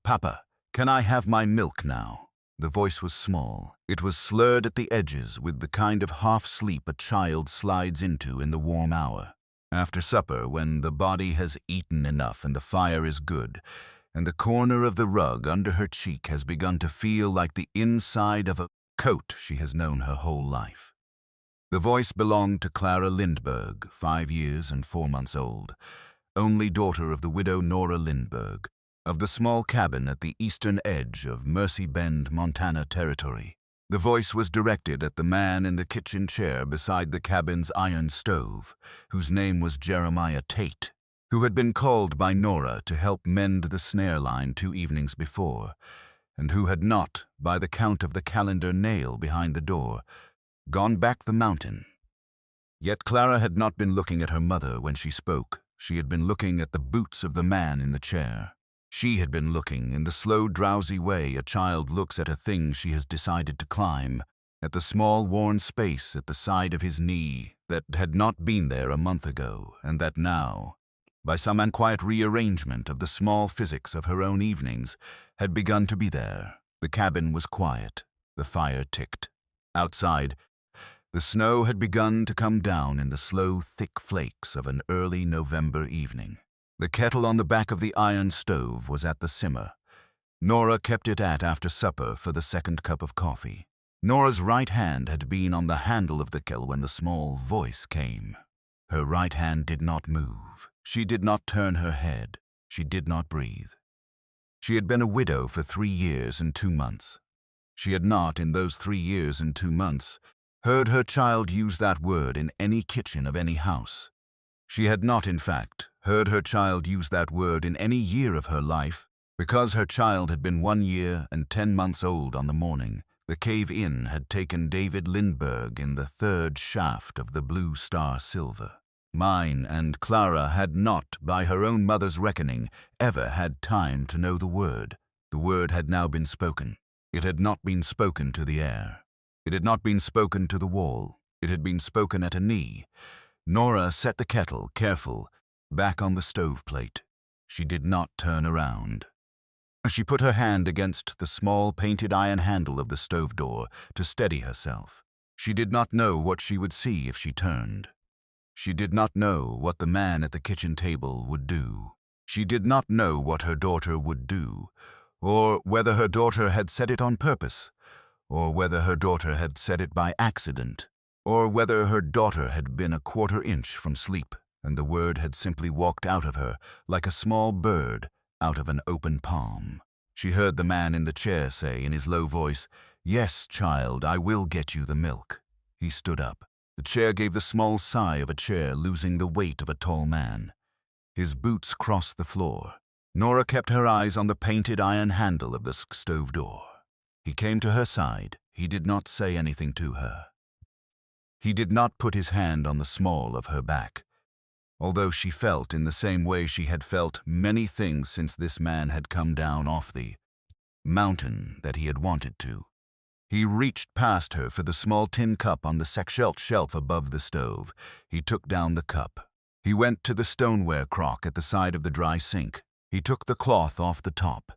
"Papa, can I have my milk now?" The voice was small. It was slurred at the edges with the kind of half-sleep a child slides into in the warm hour. After supper, when the body has eaten enough and the fire is good, and the corner of the rug under her cheek has begun to feel like the inside of a coat she has known her whole life. The voice belonged to Clara Lindberg, 5 years and 4 months old, only daughter of the widow Nora Lindberg, of the small cabin at the eastern edge of Mercy Bend, Montana territory. The voice was directed at the man in the kitchen chair beside the cabin's iron stove, whose name was Jeremiah Tate, who had been called by Nora to help mend the snare line 2 evenings before, and who had not, by the count of the calendar nail behind the door, gone back the mountain. Yet Clara had not been looking at her mother when she spoke. She had been looking at the boots of the man in the chair. She had been looking in the slow, drowsy way a child looks at a thing she has decided to climb, at the small, worn space at the side of his knee that had not been there a month ago, and that now, by some unquiet rearrangement of the small physics of her own evenings, had begun to be there. The cabin was quiet. The fire ticked. Outside, the snow had begun to come down in the slow, thick flakes of an early November evening. The kettle on the back of the iron stove was at the simmer. Nora kept it at after supper for the second cup of coffee. Nora's right hand had been on the handle of the kettle when the small voice came. Her right hand did not move. She did not turn her head. She did not breathe. She had been a widow for 3 years and 2 months. She had not, in those 3 years and 2 months, heard her child use that word in any kitchen of any house. She had not, in fact, heard her child use that word in any year of her life, because her child had been 1 year and 10 months old on the morning the cave-in had taken David Lindberg in the 3rd shaft of the Blue Star Silver. Mine and Clara had not, by her own mother's reckoning, ever had time to know the word. The word had now been spoken. It had not been spoken to the air. It had not been spoken to the wall. It had been spoken at a knee. Nora set the kettle, careful, back on the stove plate. She did not turn around. She put her hand against the small painted iron handle of the stove door to steady herself. She did not know what she would see if she turned. She did not know what the man at the kitchen table would do. She did not know what her daughter would do, or whether her daughter had said it on purpose, or whether her daughter had said it by accident, or whether her daughter had been a 1/4 inch from sleep, and the word had simply walked out of her like a small bird out of an open palm. She heard the man in the chair say in his low voice, "Yes, child, I will get you the milk." He stood up. The chair gave the small sigh of a chair losing the weight of a tall man. His boots crossed the floor. Nora kept her eyes on the painted iron handle of the stove door. He came to her side. He did not say anything to her. He did not put his hand on the small of her back, although she felt in the same way she had felt many things since this man had come down off the mountain that he had wanted to. He reached past her for the small tin cup on the shelf above the stove. He took down the cup. He went to the stoneware crock at the side of the dry sink. He took the cloth off the top.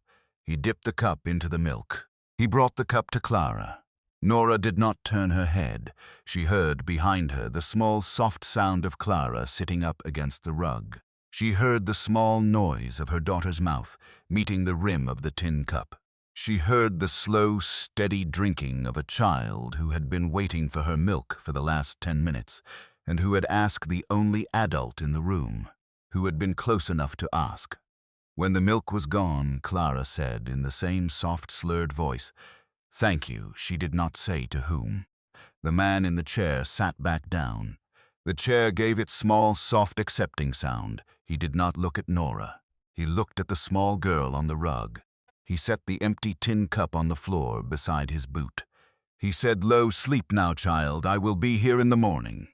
He dipped the cup into the milk. He brought the cup to Clara. Nora did not turn her head. She heard behind her the small soft sound of Clara sitting up against the rug. She heard the small noise of her daughter's mouth meeting the rim of the tin cup. She heard the slow, steady drinking of a child who had been waiting for her milk for the last 10 minutes, and who had asked the only adult in the room, who had been close enough to ask. When the milk was gone, Clara said in the same soft, slurred voice, "Thank you," she did not say to whom. The man in the chair sat back down. The chair gave its small, soft, accepting sound. He did not look at Nora. He looked at the small girl on the rug. He set the empty tin cup on the floor beside his boot. He said low, "Sleep now, child. I will be here in the morning."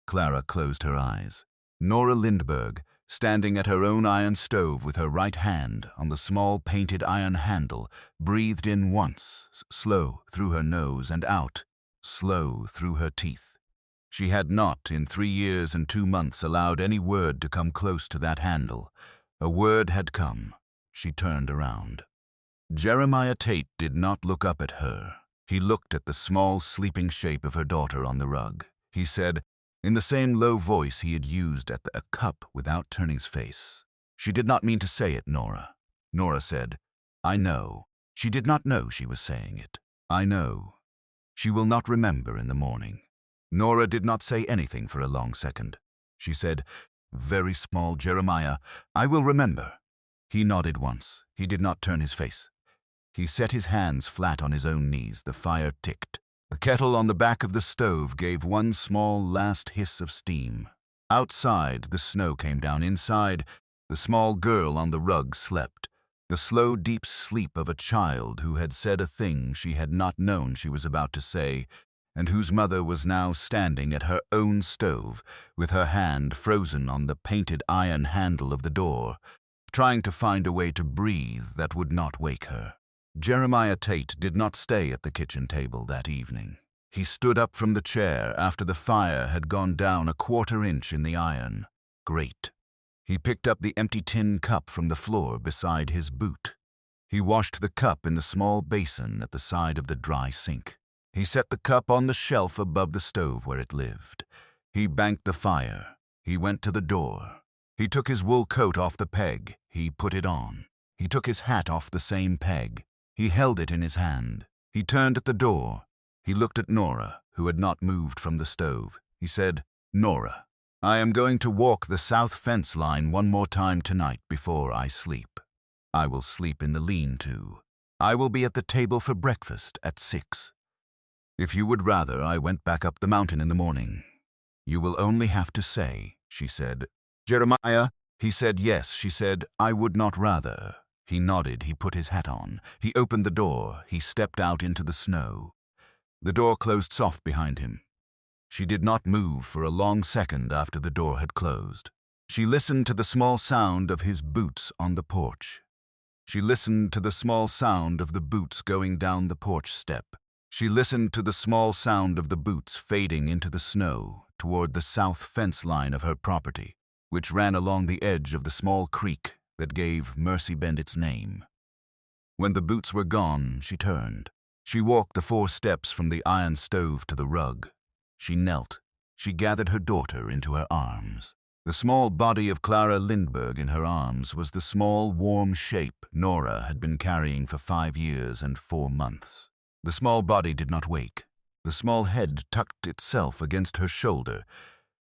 Clara closed her eyes. Nora Lindberg, standing at her own iron stove with her right hand on the small painted iron handle, breathed in once, slow through her nose, and out, slow through her teeth. She had not, in 3 years and 2 months, allowed any word to come close to that handle. A word had come. She turned around. Jeremiah Tate did not look up at her. He looked at the small, sleeping shape of her daughter on the rug. He said, in the same low voice he had used at a cup without turning his face, "She did not mean to say it, Nora." Nora said, "I know." She did not know she was saying it. "I know. She will not remember in the morning." Nora did not say anything for a long second. She said, "Very small, Jeremiah, I will remember." He nodded once. He did not turn his face. He set his hands flat on his own knees. The fire ticked. The kettle on the back of the stove gave one small last hiss of steam. Outside, the snow came down. Inside, the small girl on the rug slept. The slow, deep sleep of a child who had said a thing she had not known she was about to say, and whose mother was now standing at her own stove, with her hand frozen on the painted iron handle of the door, trying to find a way to breathe that would not wake her. Jeremiah Tate did not stay at the kitchen table that evening. He stood up from the chair after the fire had gone down a quarter-inch in the iron. Great. He picked up the empty tin cup from the floor beside his boot. He washed the cup in the small basin at the side of the dry sink. He set the cup on the shelf above the stove where it lived. He banked the fire. He went to the door. He took his wool coat off the peg. He put it on. He took his hat off the same peg. He held it in his hand. He turned at the door. He looked at Nora, who had not moved from the stove. He said, "Nora, I am going to walk the south fence line one more time tonight before I sleep. I will sleep in the lean-to. I will be at the table for breakfast at 6. If you would rather I went back up the mountain in the morning, you will only have to say," she said. "Jeremiah?" He said yes. She said, "I would not rather." He nodded. He put his hat on. He opened the door. He stepped out into the snow. The door closed soft behind him. She did not move for a long second after the door had closed. She listened to the small sound of his boots on the porch. She listened to the small sound of the boots going down the porch step. She listened to the small sound of the boots fading into the snow toward the south fence line of her property, which ran along the edge of the small creek that gave Mercy Bend its name. When the boots were gone, she turned. She walked the 4 steps from the iron stove to the rug. She knelt. She gathered her daughter into her arms. The small body of Clara Lindberg in her arms was the small, warm shape Nora had been carrying for 5 years and 4 months. The small body did not wake. The small head tucked itself against her shoulder,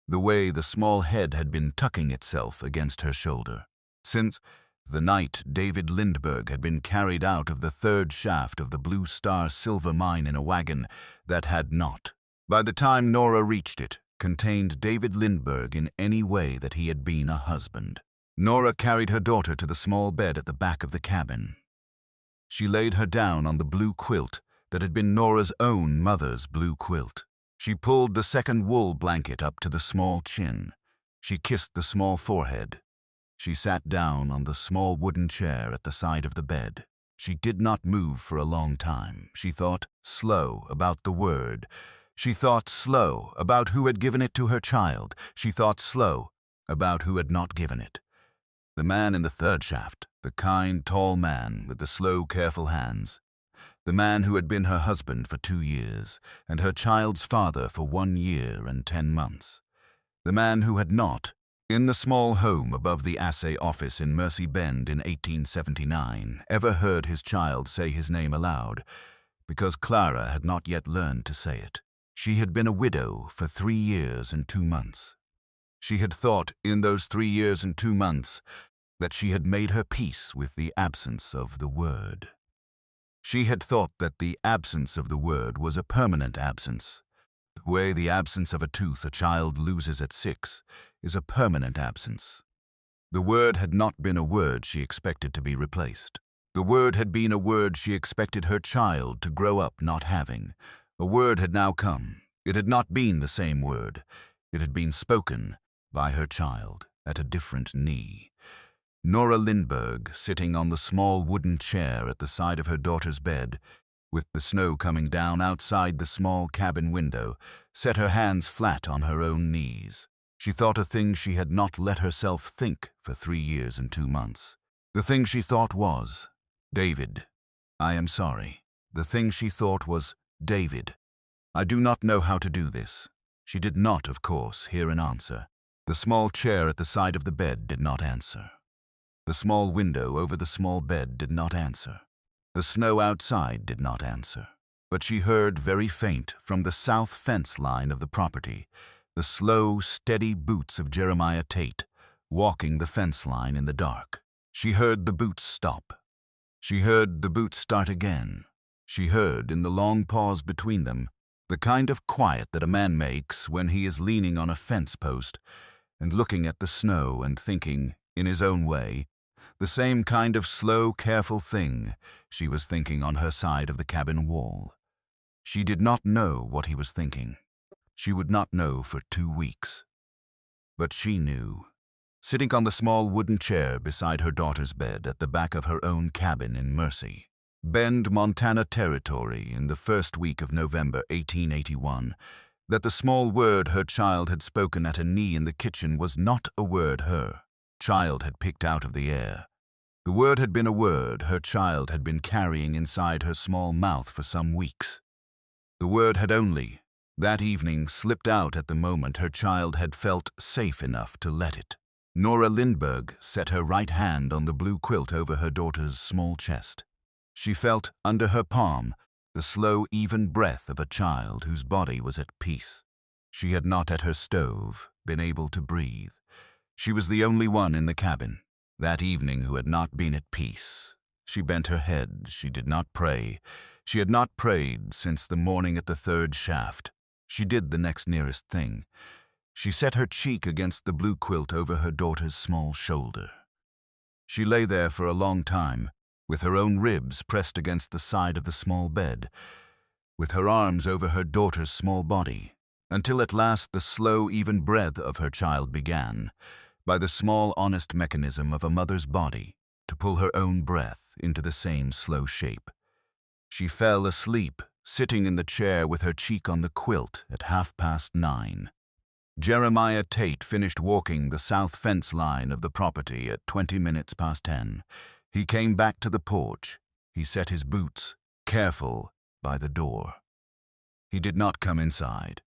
the way the small head had been tucking itself against her shoulder since the night David Lindberg had been carried out of the 3rd shaft of the Blue Star silver mine in a wagon that had not, by the time Nora reached it, contained David Lindberg in any way that he had been a husband. Nora carried her daughter to the small bed at the back of the cabin. She laid her down on the blue quilt that had been Nora's own mother's blue quilt. She pulled the second wool blanket up to the small chin. She kissed the small forehead. She sat down on the small wooden chair at the side of the bed. She did not move for a long time. She thought slow about the word. She thought slow about who had given it to her child. She thought slow about who had not given it. The man in the 3rd shaft, the kind, tall man with the slow, careful hands. The man who had been her husband for 2 years, and her child's father for 1 year and 10 months. The man who had not, in the small home above the assay office in Mercy Bend in 1879, ever heard his child say his name aloud, because Clara had not yet learned to say it. She had been a widow for 3 years and 2 months. She had thought, in those 3 years and 2 months, that she had made her peace with the absence of the word. She had thought that the absence of the word was a permanent absence. The way the absence of a tooth a child loses at 6 is a permanent absence. The word had not been a word she expected to be replaced. The word had been a word she expected her child to grow up not having. A word had now come. It had not been the same word. It had been spoken by her child at a different knee. Nora Lindberg, sitting on the small wooden chair at the side of her daughter's bed, with the snow coming down outside the small cabin window, set her hands flat on her own knees. She thought a thing she had not let herself think for 3 years and 2 months. The thing she thought was, David. I am sorry. The thing she thought was, David. I do not know how to do this. She did not, of course, hear an answer. The small chair at the side of the bed did not answer. The small window over the small bed did not answer. The snow outside did not answer. But she heard, very faint, from the south fence line of the property, the slow, steady boots of Jeremiah Tate, walking the fence line in the dark. She heard the boots stop. She heard the boots start again. She heard, in the long pause between them, the kind of quiet that a man makes when he is leaning on a fence post and looking at the snow and thinking, in his own way, the same kind of slow, careful thing she was thinking on her side of the cabin wall. She did not know what he was thinking. She would not know for 2 weeks. But she knew. Sitting on the small wooden chair beside her daughter's bed at the back of her own cabin in Mercy, Bend, Montana territory in the first week of November 1881, that the small word her child had spoken at a knee in the kitchen was not a word her child had picked out of the air. The word had been a word her child had been carrying inside her small mouth for some weeks. The word had only, that evening, slipped out at the moment her child had felt safe enough to let it. Nora Lindberg set her right hand on the blue quilt over her daughter's small chest. She felt, under her palm, the slow, even breath of a child whose body was at peace. She had not at her stove been able to breathe. She was the only one in the cabin that evening who had not been at peace. She bent her head. She did not pray. She had not prayed since the morning at the third shaft. She did the next nearest thing. She set her cheek against the blue quilt over her daughter's small shoulder. She lay there for a long time, with her own ribs pressed against the side of the small bed, with her arms over her daughter's small body, until at last the slow, even breath of her child began, by the small, honest mechanism of a mother's body, to pull her own breath into the same slow shape. She fell asleep, sitting in the chair with her cheek on the quilt at 9:30. Jeremiah Tate finished walking the south fence line of the property at 10:20. He came back to the porch. He set his boots, careful, by the door. He did not come inside.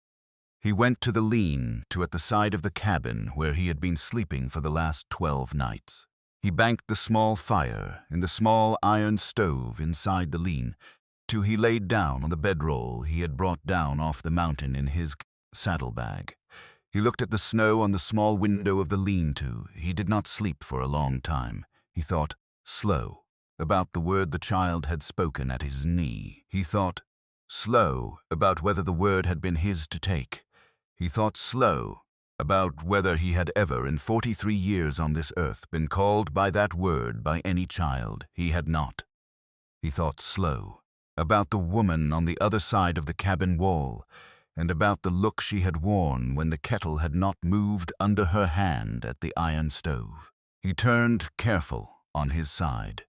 He went to the lean-to at the side of the cabin where he had been sleeping for the last 12 nights. He banked the small fire in the small iron stove inside the lean-to. He laid down on the bedroll he had brought down off the mountain in his saddlebag. He looked at the snow on the small window of the lean-to. He did not sleep for a long time. He thought, slow, about the word the child had spoken at his knee. He thought, slow, about whether the word had been his to take. He thought slow about whether he had ever in 43 years on this earth been called by that word by any child. He had not. He thought slow about the woman on the other side of the cabin wall, and about the look she had worn when the kettle had not moved under her hand at the iron stove. He turned careful on his side.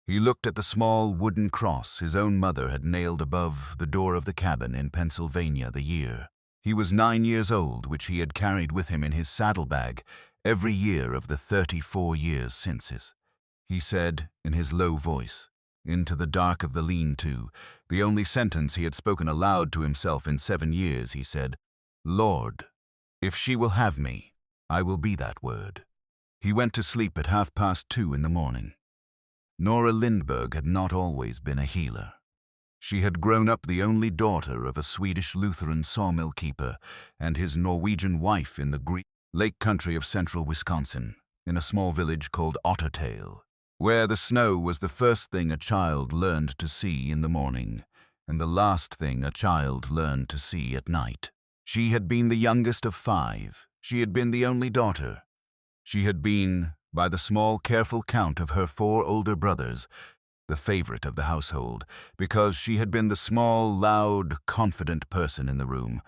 He looked at the small wooden cross his own mother had nailed above the door of the cabin in Pennsylvania the year he was 9 years old, which he had carried with him in his saddlebag every year of the 34 years since. He said, in his low voice, into the dark of the lean-to, the only sentence he had spoken aloud to himself in 7 years, he said, Lord, if she will have me, I will be that word. He went to sleep at 2:30 in the morning. Nora Lindberg had not always been a healer. She had grown up the only daughter of a Swedish Lutheran sawmill keeper and his Norwegian wife in the Great Lake country of central Wisconsin, in a small village called Ottertail, where the snow was the first thing a child learned to see in the morning and the last thing a child learned to see at night. She had been the youngest of 5. She had been the only daughter. She had been, by the small, careful count of her 4 older brothers, the favorite of the household, because she had been the small, loud, confident person in the room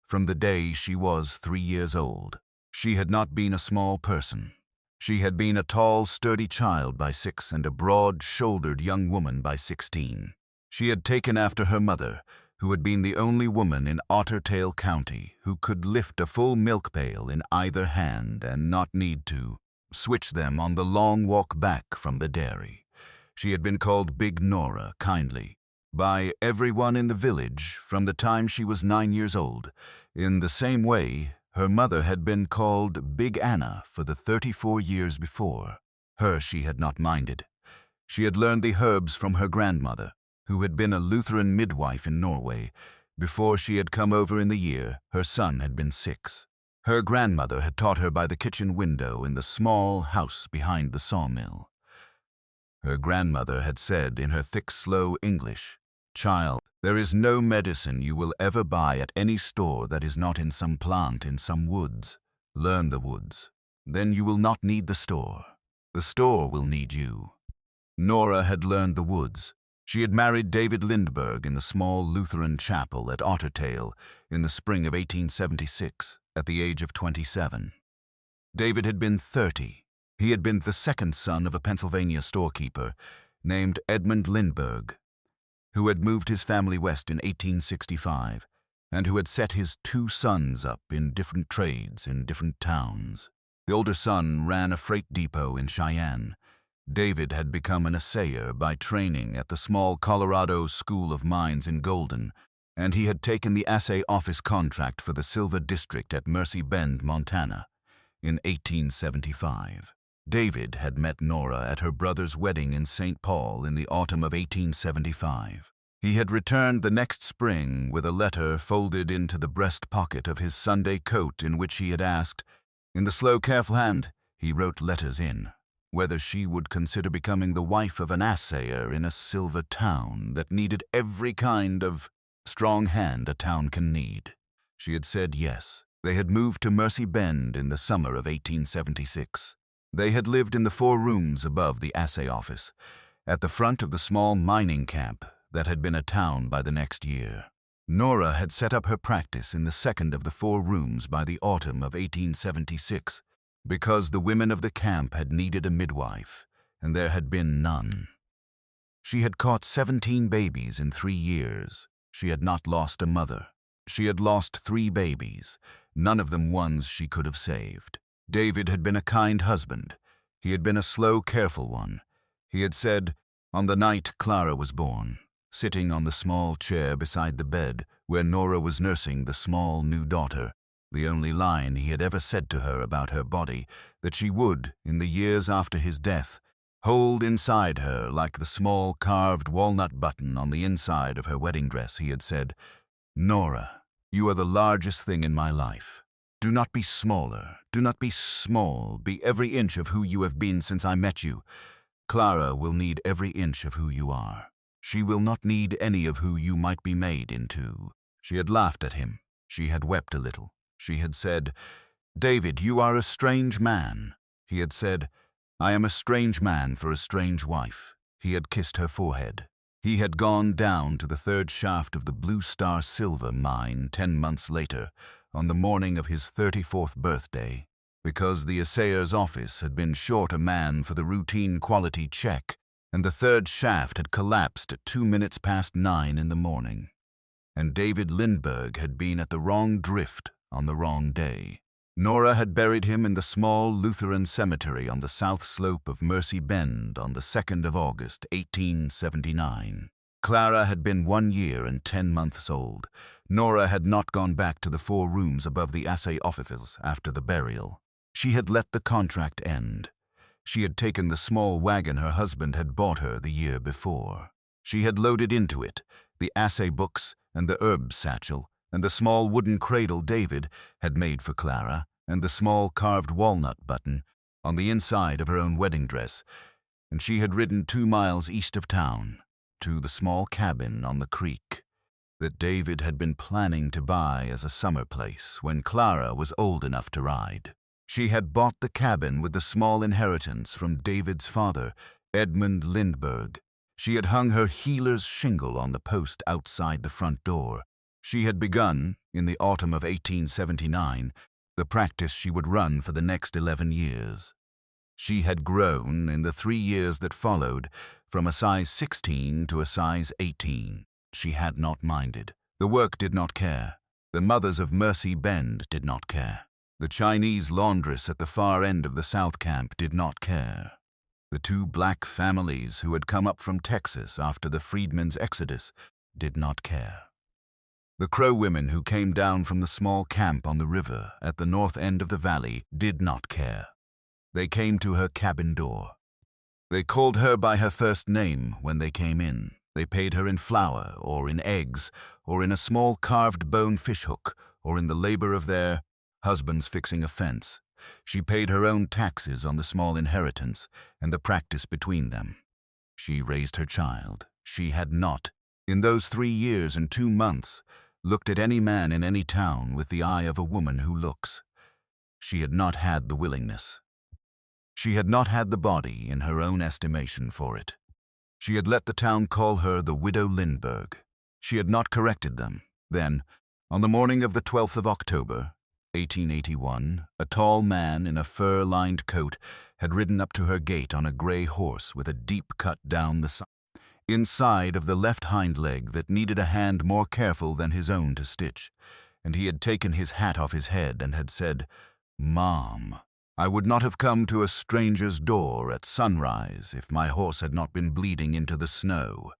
from the day she was 3 years old. She had not been a small person. She had been a tall, sturdy child by 6 and a broad-shouldered young woman by 16. She had taken after her mother, who had been the only woman in Ottertail County who could lift a full milk pail in either hand and not need to switch them on the long walk back from the dairy. She had been called Big Nora, kindly, by everyone in the village from the time she was 9 years old. In the same way, her mother had been called Big Anna for the 34 years before. Her she had not minded. She had learned the herbs from her grandmother, who had been a Lutheran midwife in Norway. Before she had come over in the year, her son had been 6. Her grandmother had taught her by the kitchen window in the small house behind the sawmill. Her grandmother had said in her thick, slow English, "Child, there is no medicine you will ever buy at any store that is not in some plant in some woods. Learn the woods. Then you will not need the store. The store will need you." Nora had learned the woods. She had married David Lindberg in the small Lutheran chapel at Ottertail in the spring of 1876, at the age of 27. David had been 30. He had been the second son of a Pennsylvania storekeeper named Edmund Lindberg, who had moved his family west in 1865 and who had set his 2 sons up in different trades in different towns. The older son ran a freight depot in Cheyenne. David had become an assayer by training at the small Colorado School of Mines in Golden, and he had taken the assay office contract for the Silver District at Mercy Bend, Montana, in 1875. David had met Nora at her brother's wedding in St. Paul in the autumn of 1875. He had returned the next spring with a letter folded into the breast pocket of his Sunday coat in which he had asked, in the slow, careful hand he wrote letters in, whether she would consider becoming the wife of an assayer in a silver town that needed every kind of strong hand a town can need. She had said yes. They had moved to Mercy Bend in the summer of 1876. They had lived in the 4 rooms above the assay office, at the front of the small mining camp that had been a town by the next year. Nora had set up her practice in the second of the 4 rooms by the autumn of 1876, because the women of the camp had needed a midwife, and there had been none. She had caught 17 babies in 3 years. She had not lost a mother. She had lost 3 babies, none of them ones she could have saved. David had been a kind husband. He had been a slow, careful one. He had said, on the night Clara was born, sitting on the small chair beside the bed where Nora was nursing the small new daughter, the only line he had ever said to her about her body, that she would, in the years after his death, hold inside her like the small carved walnut button on the inside of her wedding dress. He had said, "Nora, you are the largest thing in my life. Do not be smaller, do not be small, be every inch of who you have been since I met you. Clara will need every inch of who you are. She will not need any of who you might be made into." She had laughed at him. She had wept a little. She had said, "David, you are a strange man." He had said, "I am a strange man for a strange wife." He had kissed her forehead. He had gone down to the 3rd shaft of the Blue Star Silver mine 10 months later, on the morning of his 34th birthday, because the assayer's office had been short a man for the routine quality check, and the 3rd shaft had collapsed at 2 minutes past 9 in the morning. And David Lindberg had been at the wrong drift on the wrong day. Nora had buried him in the small Lutheran cemetery on the south slope of Mercy Bend on the 2nd of August, 1879. Clara had been 1 year and 10 months old. Nora had not gone back to the 4 rooms above the assay offices after the burial. She had let the contract end. She had taken the small wagon her husband had bought her the year before. She had loaded into it the assay books and the herb satchel and the small wooden cradle David had made for Clara and the small carved walnut button on the inside of her own wedding dress, and she had ridden 2 miles east of town to the small cabin on the creek that David had been planning to buy as a summer place when Clara was old enough to ride. She had bought the cabin with the small inheritance from David's father, Edmund Lindberg. She had hung her heeler's shingle on the post outside the front door. She had begun, in the autumn of 1879, the practice she would run for the next 11 years. She had grown, in the 3 years that followed, from a size 16 to a size 18. She had not minded. The work did not care. The mothers of Mercy Bend did not care. The Chinese laundress at the far end of the South Camp did not care. The two black families who had come up from Texas after the freedmen's exodus did not care. The Crow women who came down from the small camp on the river at the north end of the valley did not care. They came to her cabin door. They called her by her first name when they came in. They paid her in flour, or in eggs, or in a small carved bone fishhook, or in the labor of their husbands fixing a fence. She paid her own taxes on the small inheritance and the practice between them. She raised her child. She had not, in those 3 years and 2 months, looked at any man in any town with the eye of a woman who looks. She had not had the willingness. She had not had the body, in her own estimation, for it. She had let the town call her the Widow Lindberg. She had not corrected them. Then, on the morning of the 12th of October, 1881, a tall man in a fur-lined coat had ridden up to her gate on a gray horse with a deep cut down the side, inside of the left hind leg that needed a hand more careful than his own to stitch, and he had taken his hat off his head and had said, "Mom, I would not have come to a stranger's door at sunrise if my horse had not been bleeding into the snow."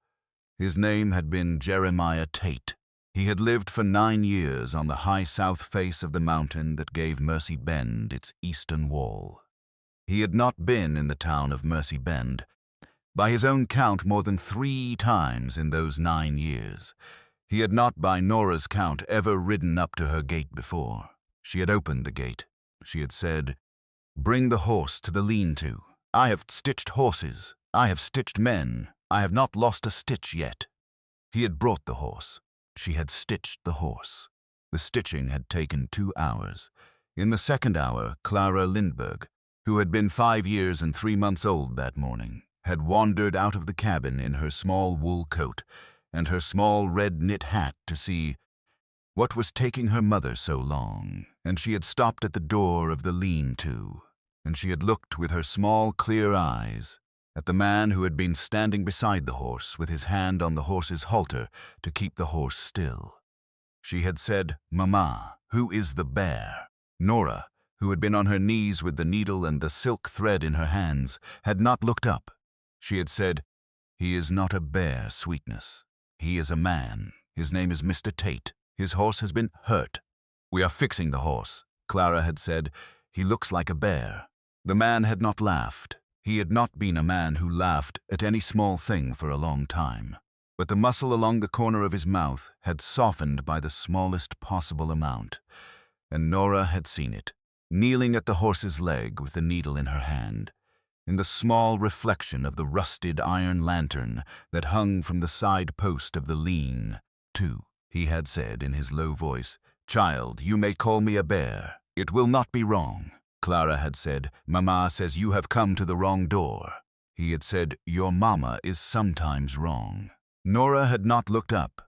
His name had been Jeremiah Tate. He had lived for 9 years on the high south face of the mountain that gave Mercy Bend its eastern wall. He had not been in the town of Mercy Bend, by his own count, more than 3 times in those 9 years. He had not, by Nora's count, ever ridden up to her gate before. She had opened the gate. She had said, "Bring the horse to the lean-to. I have stitched horses. I have stitched men. I have not lost a stitch yet." He had brought the horse. She had stitched the horse. The stitching had taken 2 hours. In the second hour, Clara Lindberg, who had been 5 years and 3 months old that morning, had wandered out of the cabin in her small wool coat and her small red knit hat to see what was taking her mother so long, and she had stopped at the door of the lean-to, and she had looked with her small clear eyes at the man who had been standing beside the horse with his hand on the horse's halter to keep the horse still. She had said, "Mama, who is the bear?" Nora, who had been on her knees with the needle and the silk thread in her hands, had not looked up. She had said, "He is not a bear, sweetness. He is a man. His name is Mr. Tate. His horse has been hurt. We are fixing the horse." Clara had said, "He looks like a bear." The man had not laughed. He had not been a man who laughed at any small thing for a long time. But the muscle along the corner of his mouth had softened by the smallest possible amount, and Nora had seen it, kneeling at the horse's leg with the needle in her hand, in the small reflection of the rusted iron lantern that hung from the side post of the lean-to. He had said in his low voice, "Child, you may call me a bear. It will not be wrong." Clara had said, "Mama says you have come to the wrong door." He had said, "Your mama is sometimes wrong." Nora had not looked up.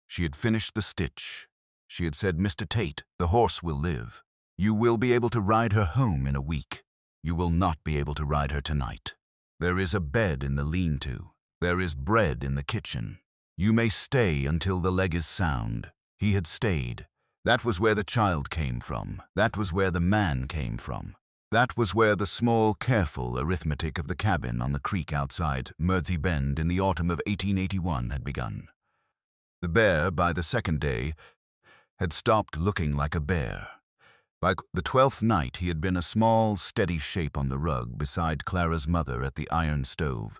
She had finished the stitch. She had said, "Mr. Tate, the horse will live. You will be able to ride her home in a week. You will not be able to ride her tonight. There is a bed in the lean-to. There is bread in the kitchen. You may stay until the leg is sound." He had stayed. That was where the child came from. That was where the man came from. That was where the small, careful arithmetic of the cabin on the creek outside Mercy Bend in the autumn of 1881 had begun. The bear, by the second day, had stopped looking like a bear. By the 12th night, he had been a small, steady shape on the rug beside Clara's mother at the iron stove,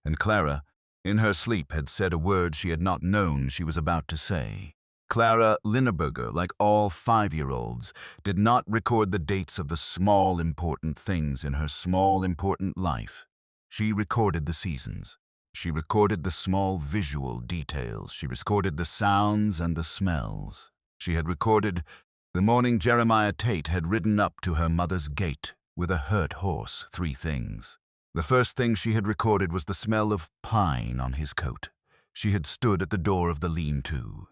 and Clara, in her sleep, had said a word she had not known she was about to say. Clara Lindberg, like all 5-year-olds, did not record the dates of the small, important things in her small, important life. She recorded the seasons. She recorded the small visual details. She recorded the sounds and the smells. She had recorded the morning Jeremiah Tate had ridden up to her mother's gate with a hurt horse. 3 things. The first thing she had recorded was the smell of pine on his coat. She had stood at the door of the lean-to.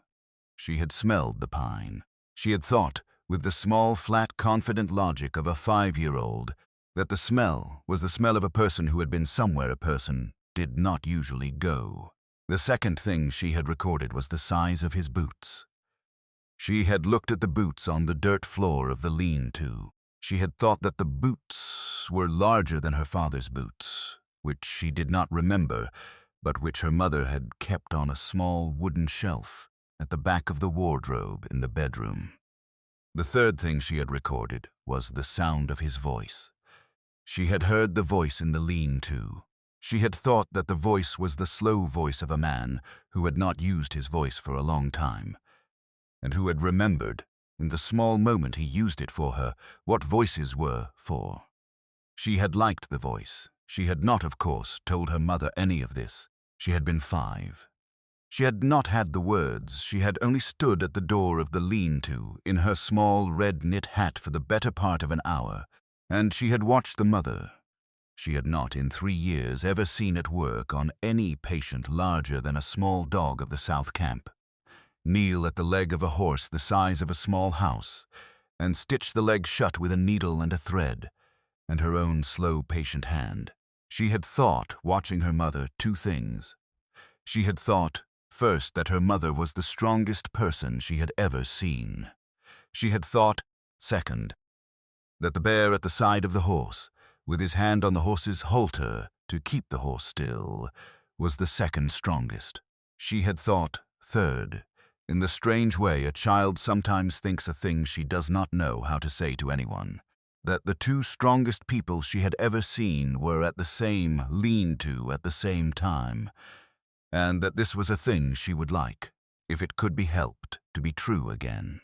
She had smelled the pine. She had thought, with the small, flat, confident logic of a 5-year-old, that the smell was the smell of a person who had been somewhere a person did not usually go. The second thing she had recorded was the size of his boots. She had looked at the boots on the dirt floor of the lean-to. She had thought that the boots were larger than her father's boots. which she did not remember, but which her mother had kept on a small wooden shelf at the back of the wardrobe in the bedroom. The third thing she had recorded was the sound of his voice. She had heard the voice in the lean-to. She had thought that the voice was the slow voice of a man who had not used his voice for a long time, and who had remembered, in the small moment he used it for her, what voices were for. She had liked the voice. She had not, of course, told her mother any of this. She had been 5. She had not had the words. She had only stood at the door of the lean-to in her small red knit hat for the better part of an hour, and she had watched the mother. She had not, in 3 years, ever seen at work on any patient larger than a small dog of the South Camp kneel at the leg of a horse the size of a small house, and stitch the leg shut with a needle and a thread, and her own slow, patient hand. She had thought, watching her mother, 2 things. She had thought, first, that her mother was the strongest person she had ever seen. She had thought, second, that the bear at the side of the horse, with his hand on the horse's halter to keep the horse still, was the second strongest. She had thought, third, in the strange way a child sometimes thinks a thing she does not know how to say to anyone, that the 2 strongest people she had ever seen were at the same lean-to at the same time, and that this was a thing she would like, if it could be helped, to be true again.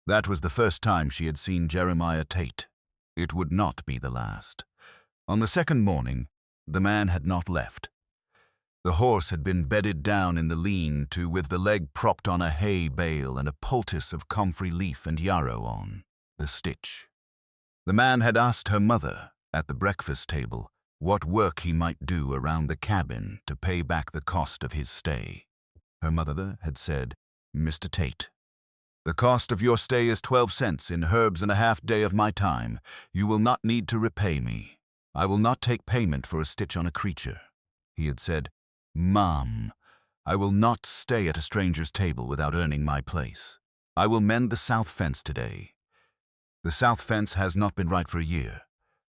That was the first time she had seen Jeremiah Tate. It would not be the last. On the second morning, the man had not left. The horse had been bedded down in the lean-to with the leg propped on a hay bale and a poultice of comfrey leaf and yarrow on the stitch. The man had asked her mother, at the breakfast table, what work he might do around the cabin to pay back the cost of his stay. Her mother had said, "Mr. Tate, the cost of your stay is 12 cents in herbs and a half day of my time. You will not need to repay me. I will not take payment for a stitch on a creature." He had said, "Mom, I will not stay at a stranger's table without earning my place. I will mend the south fence today." The south fence has not been right for a year.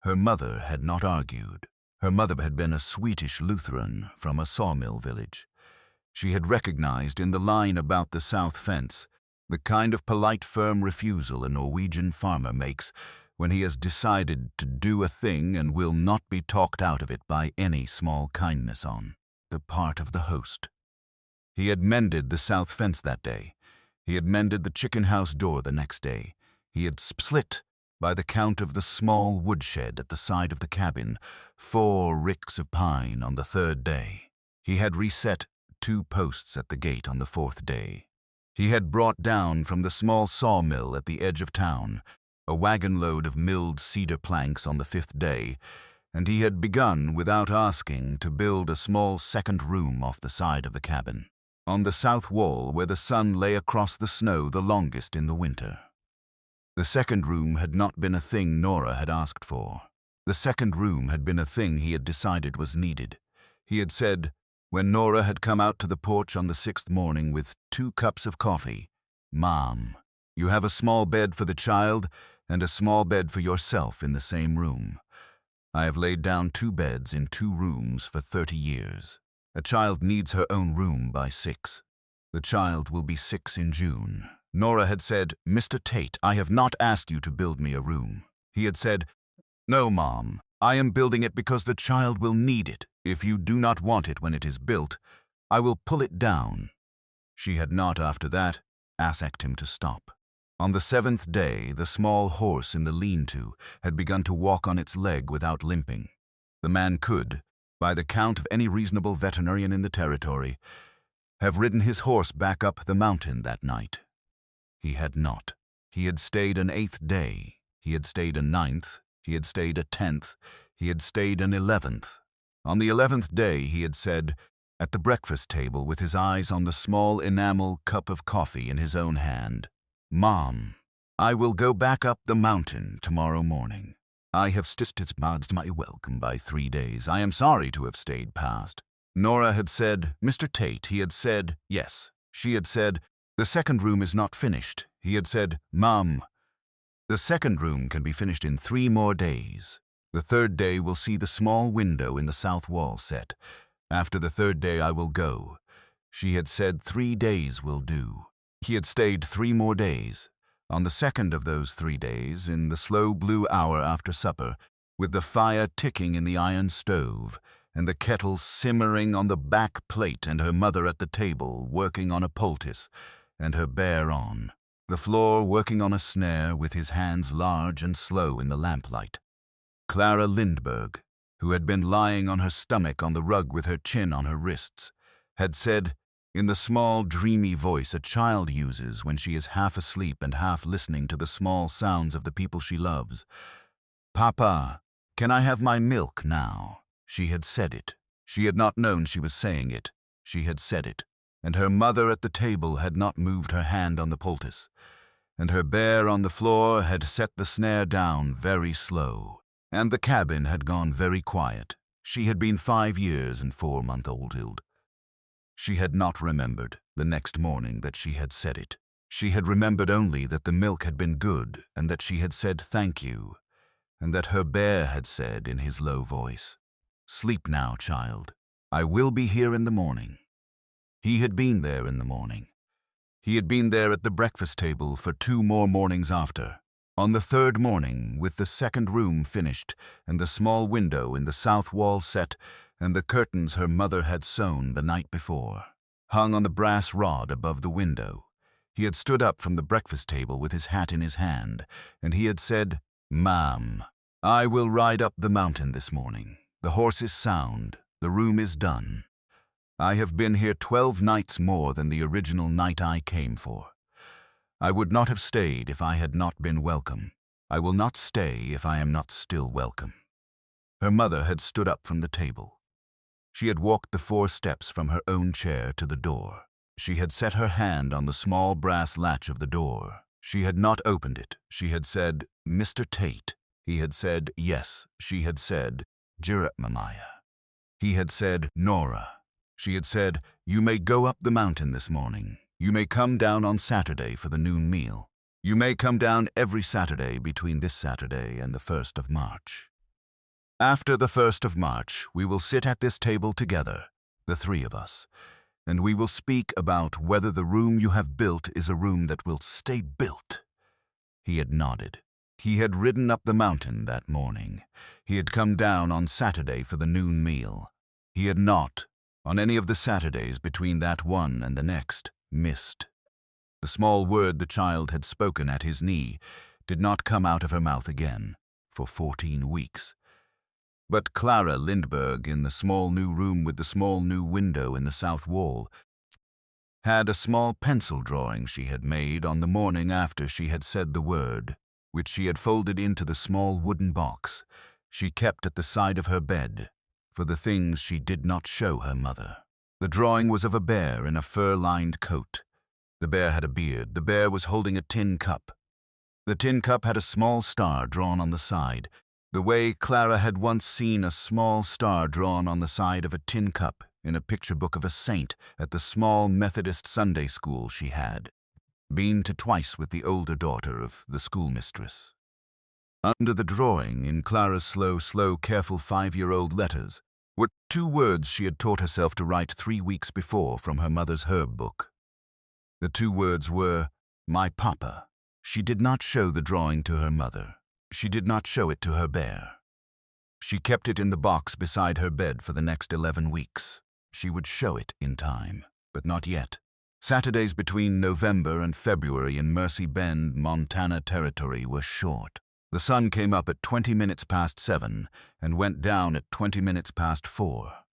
Her mother had not argued. Her mother had been a Swedish Lutheran from a sawmill village. She had recognized in the line about the south fence the kind of polite, firm refusal a Norwegian farmer makes when he has decided to do a thing and will not be talked out of it by any small kindness on the part of the host. He had mended the south fence that day. He had mended the chicken house door the next day. He had split, by the count of the small woodshed at the side of the cabin, 4 ricks of pine on the 3rd day. He had reset 2 posts at the gate on the 4th day. He had brought down from the small sawmill at the edge of town a wagon load of milled cedar planks on the 5th day, and he had begun, without asking, to build a small second room off the side of the cabin, on the south wall where the sun lay across the snow the longest in the winter. The second room had not been a thing Nora had asked for. The second room had been a thing he had decided was needed. He had said, when Nora had come out to the porch on the 6th morning with 2 cups of coffee, "Mom, you have a small bed for the child and a small bed for yourself in the same room. I have laid down 2 beds in 2 rooms for 30 years. A child needs her own room by 6. The child will be 6 in June." Nora had said, "Mr. Tate, I have not asked you to build me a room." He had said, "No, Mom, I am building it because the child will need it. If you do not want it when it is built, I will pull it down." She had not, after that, asked him to stop. On the 7th day, the small horse in the lean-to had begun to walk on its leg without limping. The man could, by the count of any reasonable veterinarian in the territory, have ridden his horse back up the mountain that night. He had not. He had stayed an 8th day. He had stayed a 9th. He had stayed a 10th. He had stayed an 11th. On the 11th day, he had said, at the breakfast table with his eyes on the small enamel cup of coffee in his own hand, "Mom, I will go back up the mountain tomorrow morning. I have stitched my welcome by 3 days. I am sorry to have stayed past." Nora had said, "Mr. Tate," he had said, "Yes." She had said, "The second room is not finished." He had said, "Mom, the second room can be finished in 3 more days." The third day will see the small window in the south wall set. After the third day I will go. She had said 3 days will do. He had stayed 3 more days. On the second of those 3 days, in the slow blue hour after supper, with the fire ticking in the iron stove, and the kettle simmering on the back plate, and her mother at the table, working on a poultice, and her bear on the floor working on a snare with his hands large and slow in the lamplight. Clara Lindberg, who had been lying on her stomach on the rug with her chin on her wrists, had said, in the small, dreamy voice a child uses when she is half asleep and half listening to the small sounds of the people she loves, "Papa, can I have my milk now?" She had said it. She had not known she was saying it. She had said it. And her mother at the table had not moved her hand on the poultice. And her bear on the floor had set the snare down very slow. And the cabin had gone very quiet. She had been 5 years and 4 months old. She had not remembered the next morning that she had said it. She had remembered only that the milk had been good and that she had said thank you, and that her bear had said in his low voice, "Sleep now, child. I will be here in the morning." He had been there in the morning. He had been there at the breakfast table for 2 more mornings after. On the third morning, with the second room finished, and the small window in the south wall set, and the curtains her mother had sewn the night before, hung on the brass rod above the window, he had stood up from the breakfast table with his hat in his hand, and he had said, "Ma'am, I will ride up the mountain this morning. The horse is sound. The room is done. I have been here 12 nights more than the original night I came for. I would not have stayed if I had not been welcome. I will not stay if I am not still welcome." Her mother had stood up from the table. She had walked the 4 steps from her own chair to the door. She had set her hand on the small brass latch of the door. She had not opened it. She had said, "Mr. Tate." He had said, "Yes." She had said, "Jeremiah." He had said, "Nora." She had said, "You may go up the mountain this morning. You may come down on Saturday for the noon meal. You may come down every Saturday between this Saturday and the 1st of March. After the 1st of March, we will sit at this table together, the 3 of us, and we will speak about whether the room you have built is a room that will stay built." He had nodded. He had ridden up the mountain that morning. He had come down on Saturday for the noon meal. He had not, on any of the Saturdays between that one and the next, missed. The small word the child had spoken at his knee did not come out of her mouth again for 14 weeks. But Clara Lindberg, in the small new room with the small new window in the south wall, had a small pencil drawing she had made on the morning after she had said the word, which she had folded into the small wooden box she kept at the side of her bed for the things she did not show her mother. The drawing was of a bear in a fur-lined coat. The bear had a beard. The bear was holding a tin cup. The tin cup had a small star drawn on the side, the way Clara had once seen a small star drawn on the side of a tin cup in a picture book of a saint at the small Methodist Sunday school she had been to twice with the older daughter of the schoolmistress. Under the drawing, in Clara's slow, careful 5-year-old letters, were 2 words she had taught herself to write 3 weeks before from her mother's herb book. The 2 words were, "My papa." She did not show the drawing to her mother. She did not show it to her bear. She kept it in the box beside her bed for the next 11 weeks. She would show it in time, but not yet. Saturdays between November and February in Mercy Bend, Montana territory were short. The sun came up at 20 minutes past 7 and went down at 20 minutes past 4.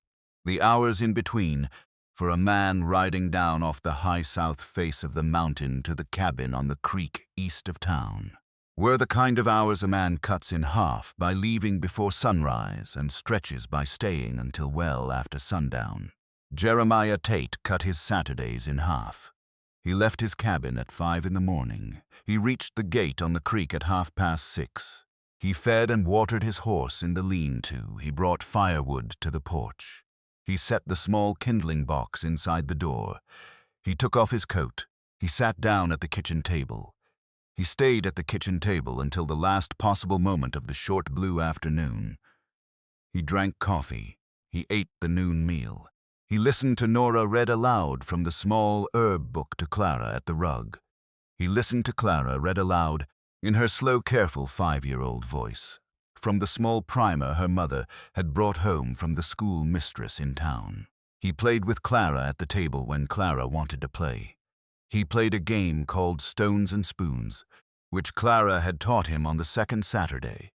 The hours in between, for a man riding down off the high south face of the mountain to the cabin on the creek east of town, were the kind of hours a man cuts in half by leaving before sunrise and stretches by staying until well after sundown. Jeremiah Tate cut his Saturdays in half. He left his cabin at 5 in the morning. He reached the gate on the creek at 6:30. He fed and watered his horse in the lean-to. He brought firewood to the porch. He set the small kindling box inside the door. He took off his coat. He sat down at the kitchen table. He stayed at the kitchen table until the last possible moment of the short blue afternoon. He drank coffee. He ate the noon meal. He listened to Nora read aloud from the small herb book to Clara at the rug. He listened to Clara read aloud in her slow, careful 5-year-old voice, from the small primer her mother had brought home from the school mistress in town. He played with Clara at the table when Clara wanted to play. He played a game called Stones and Spoons, which Clara had taught him on the second Saturday,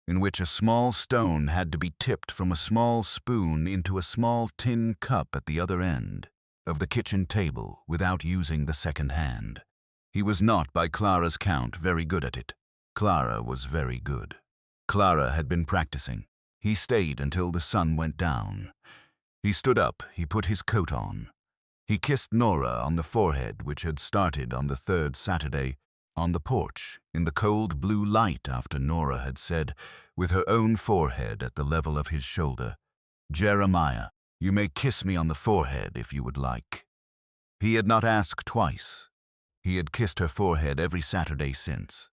in which a small stone had to be tipped from a small spoon into a small tin cup at the other end of the kitchen table without using the second hand. He was not, by Clara's count, very good at it. Clara was very good. Clara had been practicing. He stayed until the sun went down. He stood up. He put his coat on. He kissed Nora on the forehead, which had started on the third Saturday, on the porch, in the cold blue light after Nora had said, with her own forehead at the level of his shoulder, "Jeremiah, you may kiss me on the forehead if you would like." He had not asked twice. He had kissed her forehead every Saturday since.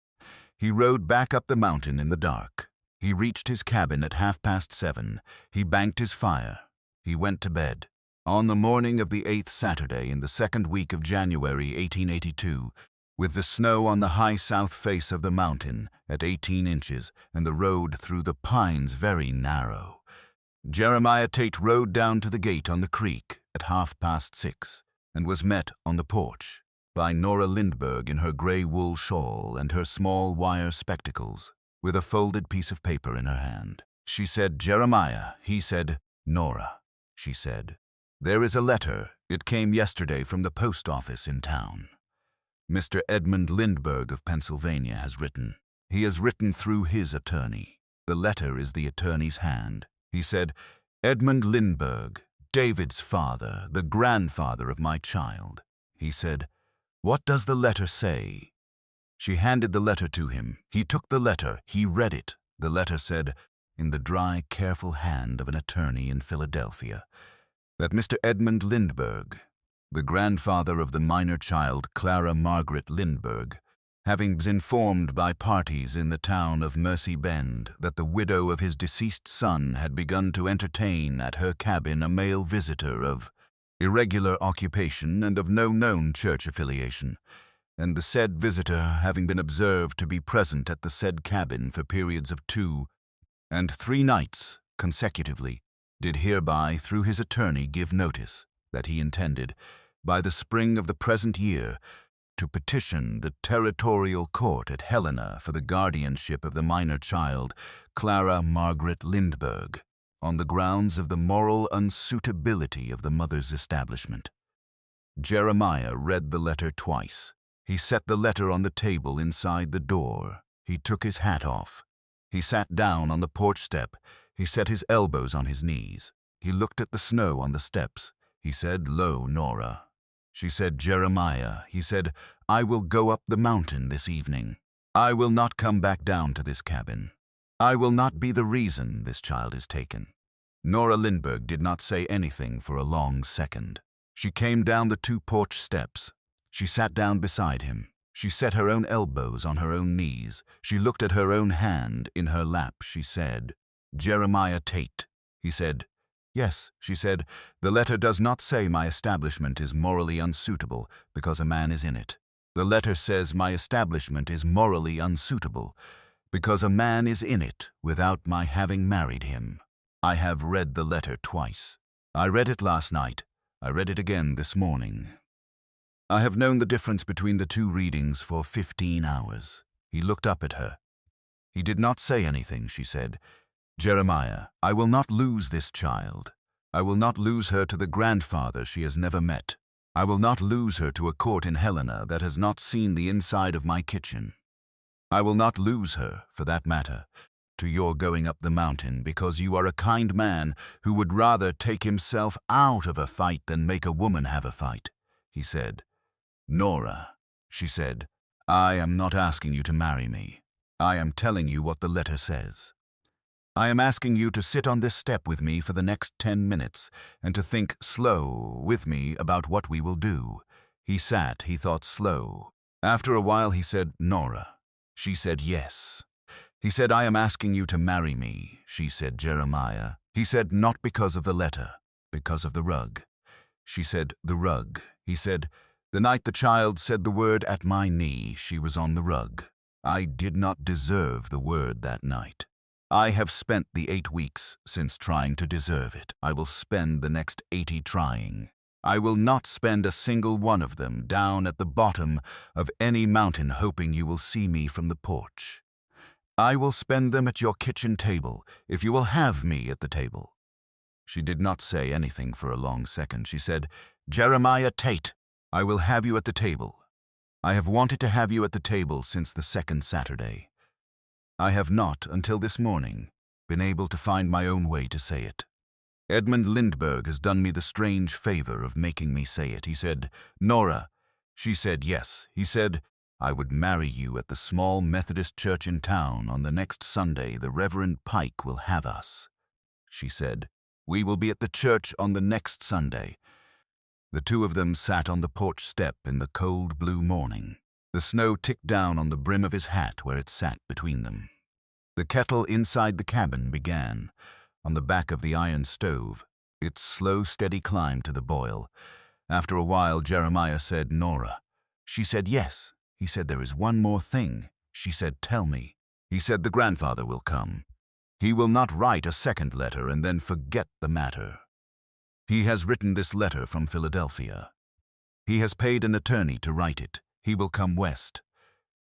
He rode back up the mountain in the dark. He reached his cabin at 7:30. He banked his fire. He went to bed. On the morning of the 8th Saturday in the second week of January 1882, with the snow on the high south face of the mountain at 18 inches and the road through the pines very narrow, Jeremiah Tate rode down to the gate on the creek at 6:30 and was met on the porch by Nora Lindberg in her gray wool shawl and her small wire spectacles, with a folded piece of paper in her hand. She said, "Jeremiah." He said, "Nora." She said, "There is a letter. It came yesterday from the post office in town. Mr. Edmund Lindberg of Pennsylvania has written. He has written through his attorney. The letter is the attorney's hand." He said, "Edmund Lindberg, David's father, the grandfather of my child." He said, "What does the letter say?" She handed the letter to him. He took the letter. He read it. The letter said, in the dry, careful hand of an attorney in Philadelphia, that Mr. Edmund Lindberg, the grandfather of the minor child Clara Margaret Lindberg, having been informed by parties in the town of Mercy Bend that the widow of his deceased son had begun to entertain at her cabin a male visitor of irregular occupation and of no known church affiliation, and the said visitor having been observed to be present at the said cabin for periods of 2 and 3 nights consecutively, did hereby through his attorney give notice that he intended, by the spring of the present year, to petition the territorial court at Helena for the guardianship of the minor child, Clara Margaret Lindberg, on the grounds of the moral unsuitability of the mother's establishment. Jeremiah read the letter twice. He set the letter on the table inside the door. He took his hat off. He sat down on the porch step. He set his elbows on his knees. He looked at the snow on the steps. He said, "Lo, Nora." She said, "Jeremiah." He said, "I will go up the mountain this evening. I will not come back down to this cabin. I will not be the reason this child is taken." Nora Lindberg did not say anything for a long second. She came down the 2 porch steps. She sat down beside him. She set her own elbows on her own knees. She looked at her own hand in her lap. She said, "Jeremiah Tate." He said, "Yes," she said, "the letter does not say my establishment is morally unsuitable because a man is in it. The letter says my establishment is morally unsuitable because a man is in it without my having married him. I have read the letter twice. I read it last night. I read it again this morning. I have known the difference between the 2 readings for 15 hours. He looked up at her. He did not say anything. She said, "Jeremiah, I will not lose this child. I will not lose her to the grandfather she has never met. I will not lose her to a court in Helena that has not seen the inside of my kitchen. I will not lose her, for that matter, to your going up the mountain because you are a kind man who would rather take himself out of a fight than make a woman have a fight." He said, "Nora," she said, "I am not asking you to marry me. I am telling you what the letter says. I am asking you to sit on this step with me for the next 10 minutes and to think slow with me about what we will do." He sat, he thought slow, After a while he said, "Nora." She said, "Yes." He said, "I am asking you to marry me." She said, "Jeremiah." He said, "Not because of the letter, because of the rug." She said, "The rug." He said, "The night the child said the word at my knee, she was on the rug. I did not deserve the word that night. I have spent the 8 weeks since trying to deserve it. I will spend the next 80 trying. I will not spend a single one of them down at the bottom of any mountain hoping you will see me from the porch. I will spend them at your kitchen table if you will have me at the table." She did not say anything for a long second. She said, "Jeremiah Tate, I will have you at the table. I have wanted to have you at the table since the second Saturday. I have not, until this morning, been able to find my own way to say it. Edmund Lindberg has done me the strange favor of making me say it." He said, "Nora." She said, "Yes." He said, "I would marry you at the small Methodist church in town on the next Sunday the Reverend Pike will have us." She said, "We will be at the church on the next Sunday." The two of them sat on the porch step in the cold blue morning. The snow ticked down on the brim of his hat where it sat between them. The kettle inside the cabin began, on the back of the iron stove, its slow, steady climb to the boil. After a while, Jeremiah said, "Nora." She said, "Yes." He said, "There is one more thing." She said, "Tell me." He said, "The grandfather will come. He will not write a second letter and then forget the matter. He has written this letter from Philadelphia. He has paid an attorney to write it. He will come west.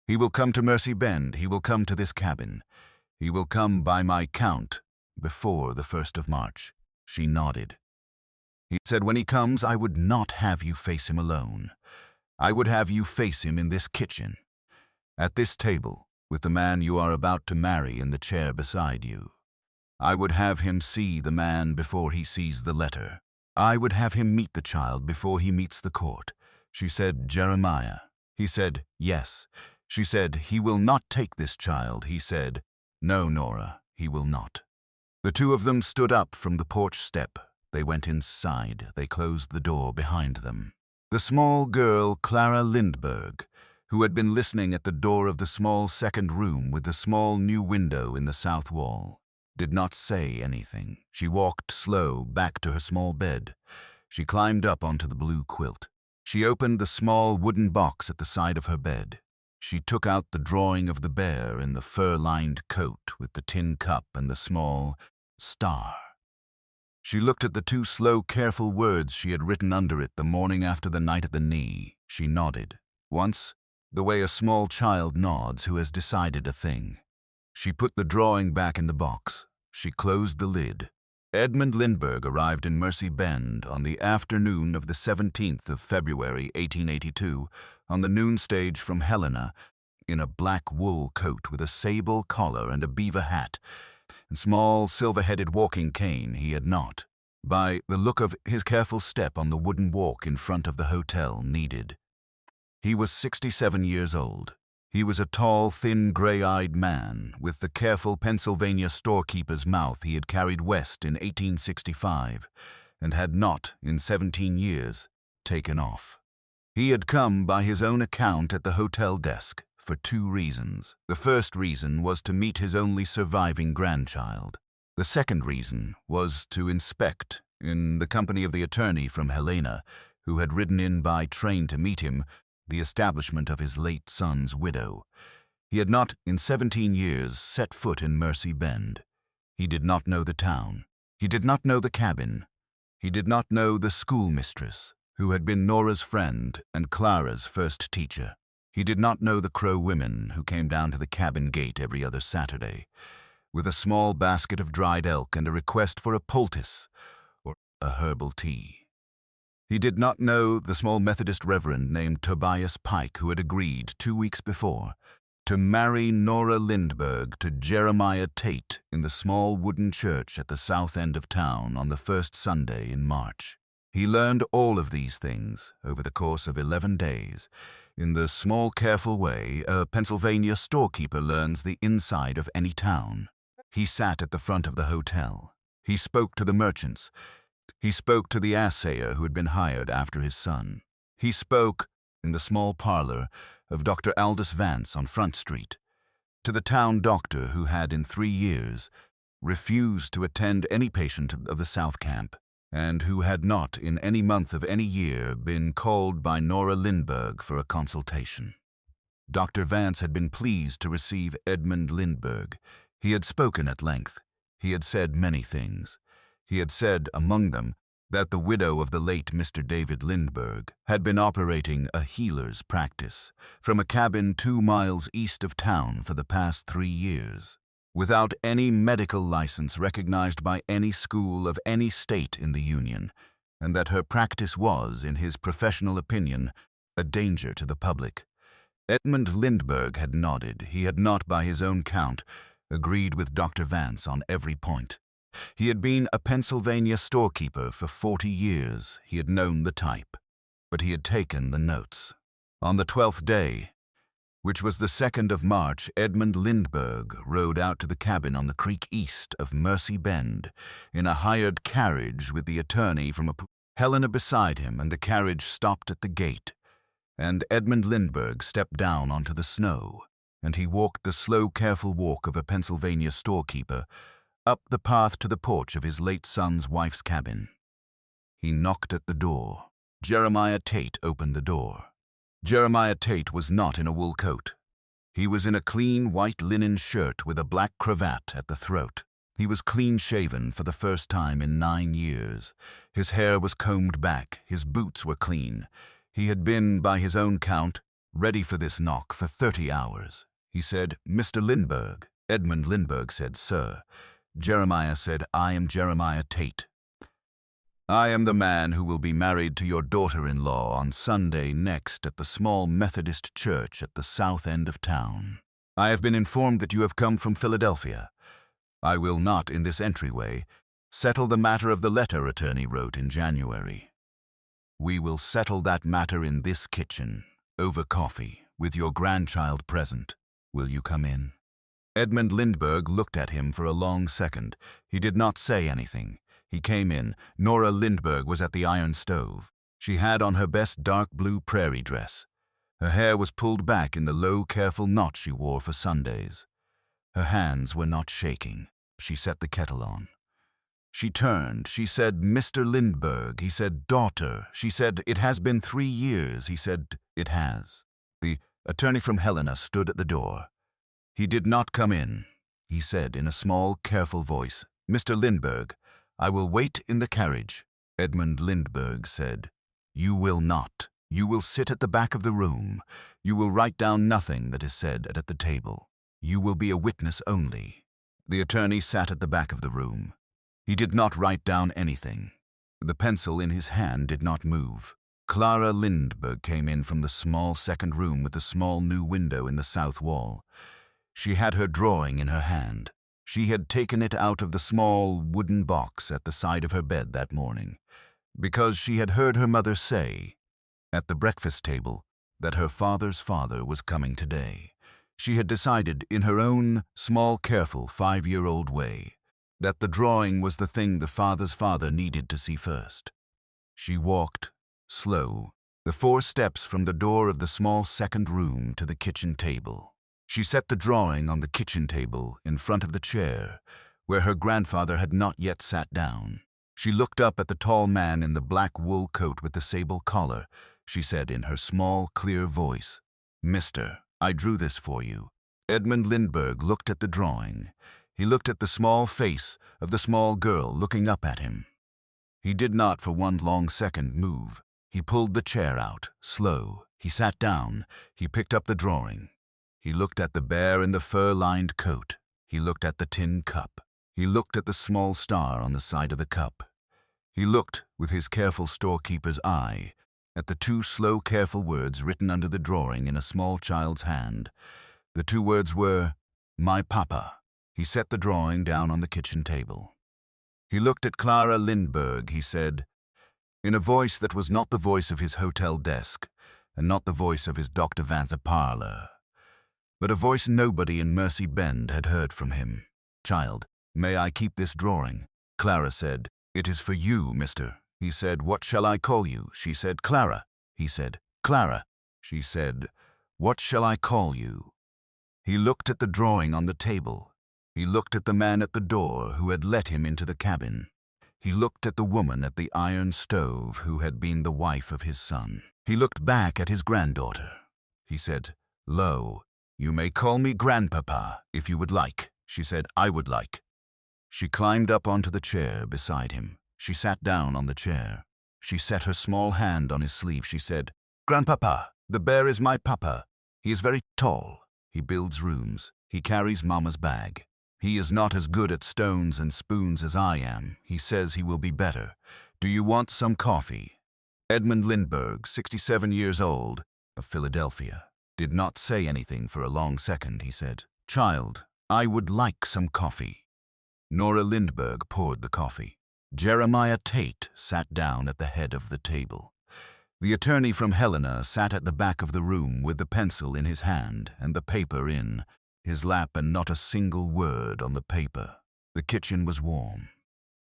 He will come to Mercy Bend. He will come to this cabin. He will come by my count before the 1st of March. She nodded. He said, "When he comes, I would not have you face him alone. I would have you face him in this kitchen, at this table, with the man you are about to marry in the chair beside you. I would have him see the man before he sees the letter. I would have him meet the child before he meets the court." She said, "Jeremiah." He said, "Yes." She said, "He will not take this child." He said, "No, Nora, he will not." The two of them stood up from the porch step. They went inside. They closed the door behind them. The small girl, Clara Lindberg, who had been listening at the door of the small second room with the small new window in the south wall, did not say anything. She walked slow back to her small bed. She climbed up onto the blue quilt. She opened the small wooden box at the side of her bed. She took out the drawing of the bear in the fur-lined coat with the tin cup and the small star. She looked at the two slow, careful words she had written under it the morning after the night at the knee. She nodded. Once, the way a small child nods who has decided a thing. She put the drawing back in the box. She closed the lid. Edmund Lindberg arrived in Mercy Bend on the afternoon of the 17th of February, 1882, on the noon stage from Helena, in a black wool coat with a sable collar and a beaver hat, and small silver-headed walking cane he had not, by the look of his careful step on the wooden walk in front of the hotel, needed. He was 67 years old. He was a tall, thin, gray-eyed man, with the careful Pennsylvania storekeeper's mouth he had carried west in 1865, and had not, in 17 years, taken off. He had come by his own account at the hotel desk for 2 reasons. The first reason was to meet his only surviving grandchild. The second reason was to inspect, in the company of the attorney from Helena, who had ridden in by train to meet him, the establishment of his late son's widow. He had not, in 17 years, set foot in Mercy Bend. He did not know the town. He did not know the cabin. He did not know the schoolmistress, who had been Nora's friend and Clara's first teacher. He did not know the Crow women who came down to the cabin gate every other Saturday, with a small basket of dried elk and a request for a poultice or a herbal tea. He did not know the small Methodist reverend named Tobias Pike who had agreed 2 weeks before to marry Nora Lindberg to Jeremiah Tate in the small wooden church at the south end of town on the first Sunday in March. He learned all of these things over the course of 11 days, in the small, careful way a Pennsylvania storekeeper learns the inside of any town. He sat at the front of the hotel. He spoke to the merchants. He spoke to the assayer who had been hired after his son. He spoke, in the small parlor of Dr. Aldous Vance on Front Street, to the town doctor who had in 3 years refused to attend any patient of the South Camp, and who had not in any month of any year been called by Nora Lindberg for a consultation. Dr. Vance had been pleased to receive Edmund Lindberg. He had spoken at length. He had said many things. He had said, among them, that the widow of the late Mr. David Lindberg had been operating a healer's practice from a cabin 2 miles east of town for the past 3 years, without any medical license recognized by any school of any state in the Union, and that her practice was, in his professional opinion, a danger to the public. Edmund Lindberg had nodded. He had not, by his own count, agreed with Dr. Vance on every point. He had been a Pennsylvania storekeeper for 40 years. He had known the type, but he had taken the notes. On the 12th day, which was the 2nd of March, Edmund Lindberg rode out to the cabin on the creek east of Mercy Bend in a hired carriage with the attorney from Helena beside him, and the carriage stopped at the gate, and Edmund Lindberg stepped down onto the snow, and he walked the slow, careful walk of a Pennsylvania storekeeper up the path to the porch of his late son's wife's cabin. He knocked at the door. Jeremiah Tate opened the door. Jeremiah Tate was not in a wool coat. He was in a clean white linen shirt with a black cravat at the throat. He was clean-shaven for the first time in 9 years. His hair was combed back. His boots were clean. He had been, by his own count, ready for this knock for 30 hours. He said, "Mr. Lindberg." Edmund Lindberg said, "Sir." Jeremiah said, "I am Jeremiah Tate. I am the man who will be married to your daughter-in-law on Sunday next at the small Methodist church at the south end of town. I have been informed that you have come from Philadelphia. I will not, in this entryway, settle the matter of the letter attorney wrote in January. We will settle that matter in this kitchen, over coffee, with your grandchild present. Will you come in?" Edmund Lindberg looked at him for a long second. He did not say anything. He came in. Nora Lindberg was at the iron stove. She had on her best dark blue prairie dress. Her hair was pulled back in the low, careful knot she wore for Sundays. Her hands were not shaking. She set the kettle on. She turned. She said, "Mr. Lindberg." He said, "Daughter." She said, "It has been 3 years." He said, "It has." The attorney from Helena stood at the door. He did not come in. He said in a small, careful voice, "Mr. Lindberg, I will wait in the carriage." Edmund Lindberg said, "You will not. You will sit at the back of the room. You will write down nothing that is said at the table. You will be a witness only." The attorney sat at the back of the room. He did not write down anything. The pencil in his hand did not move. Clara Lindberg came in from the small second room with the small new window in the south wall. She had her drawing in her hand. She had taken it out of the small wooden box at the side of her bed that morning, because she had heard her mother say, at the breakfast table, that her father's father was coming today. She had decided, in her own small, careful 5-year-old way, that the drawing was the thing the father's father needed to see first. She walked, slow, the 4 steps from the door of the small second room to the kitchen table. She set the drawing on the kitchen table in front of the chair, where her grandfather had not yet sat down. She looked up at the tall man in the black wool coat with the sable collar. She said in her small, clear voice, "Mister, I drew this for you." Edmund Lindberg looked at the drawing. He looked at the small face of the small girl looking up at him. He did not for one long second move. He pulled the chair out, slow. He sat down. He picked up the drawing. He looked at the bear in the fur-lined coat. He looked at the tin cup. He looked at the small star on the side of the cup. He looked, with his careful storekeeper's eye, at the 2 slow, careful words written under the drawing in a small child's hand. The 2 words were, "My Papa." He set the drawing down on the kitchen table. He looked at Clara Lindberg. He said, in a voice that was not the voice of his hotel desk, and not the voice of his Dr. Vance parlor, but a voice nobody in Mercy Bend had heard from him. "Child, may I keep this drawing?" Clara said, "It is for you, mister." He said, "What shall I call you?" She said, "Clara." He said, "Clara." She said, "What shall I call you?" He looked at the drawing on the table. He looked at the man at the door who had let him into the cabin. He looked at the woman at the iron stove who had been the wife of his son. He looked back at his granddaughter. He said, "Lo, you may call me Grandpapa if you would like." She said, "I would like." She climbed up onto the chair beside him. She sat down on the chair. She set her small hand on his sleeve. She said, "Grandpapa, the bear is my papa. He is very tall. He builds rooms. He carries Mama's bag. He is not as good at stones and spoons as I am. He says he will be better. Do you want some coffee?" Edmund Lindberg, 67 years old, of Philadelphia, did not say anything for a long second. He said, "Child, I would like some coffee." Nora Lindberg poured the coffee. Jeremiah Tate sat down at the head of the table. The attorney from Helena sat at the back of the room with the pencil in his hand and the paper in his lap, and not a single word on the paper. The kitchen was warm.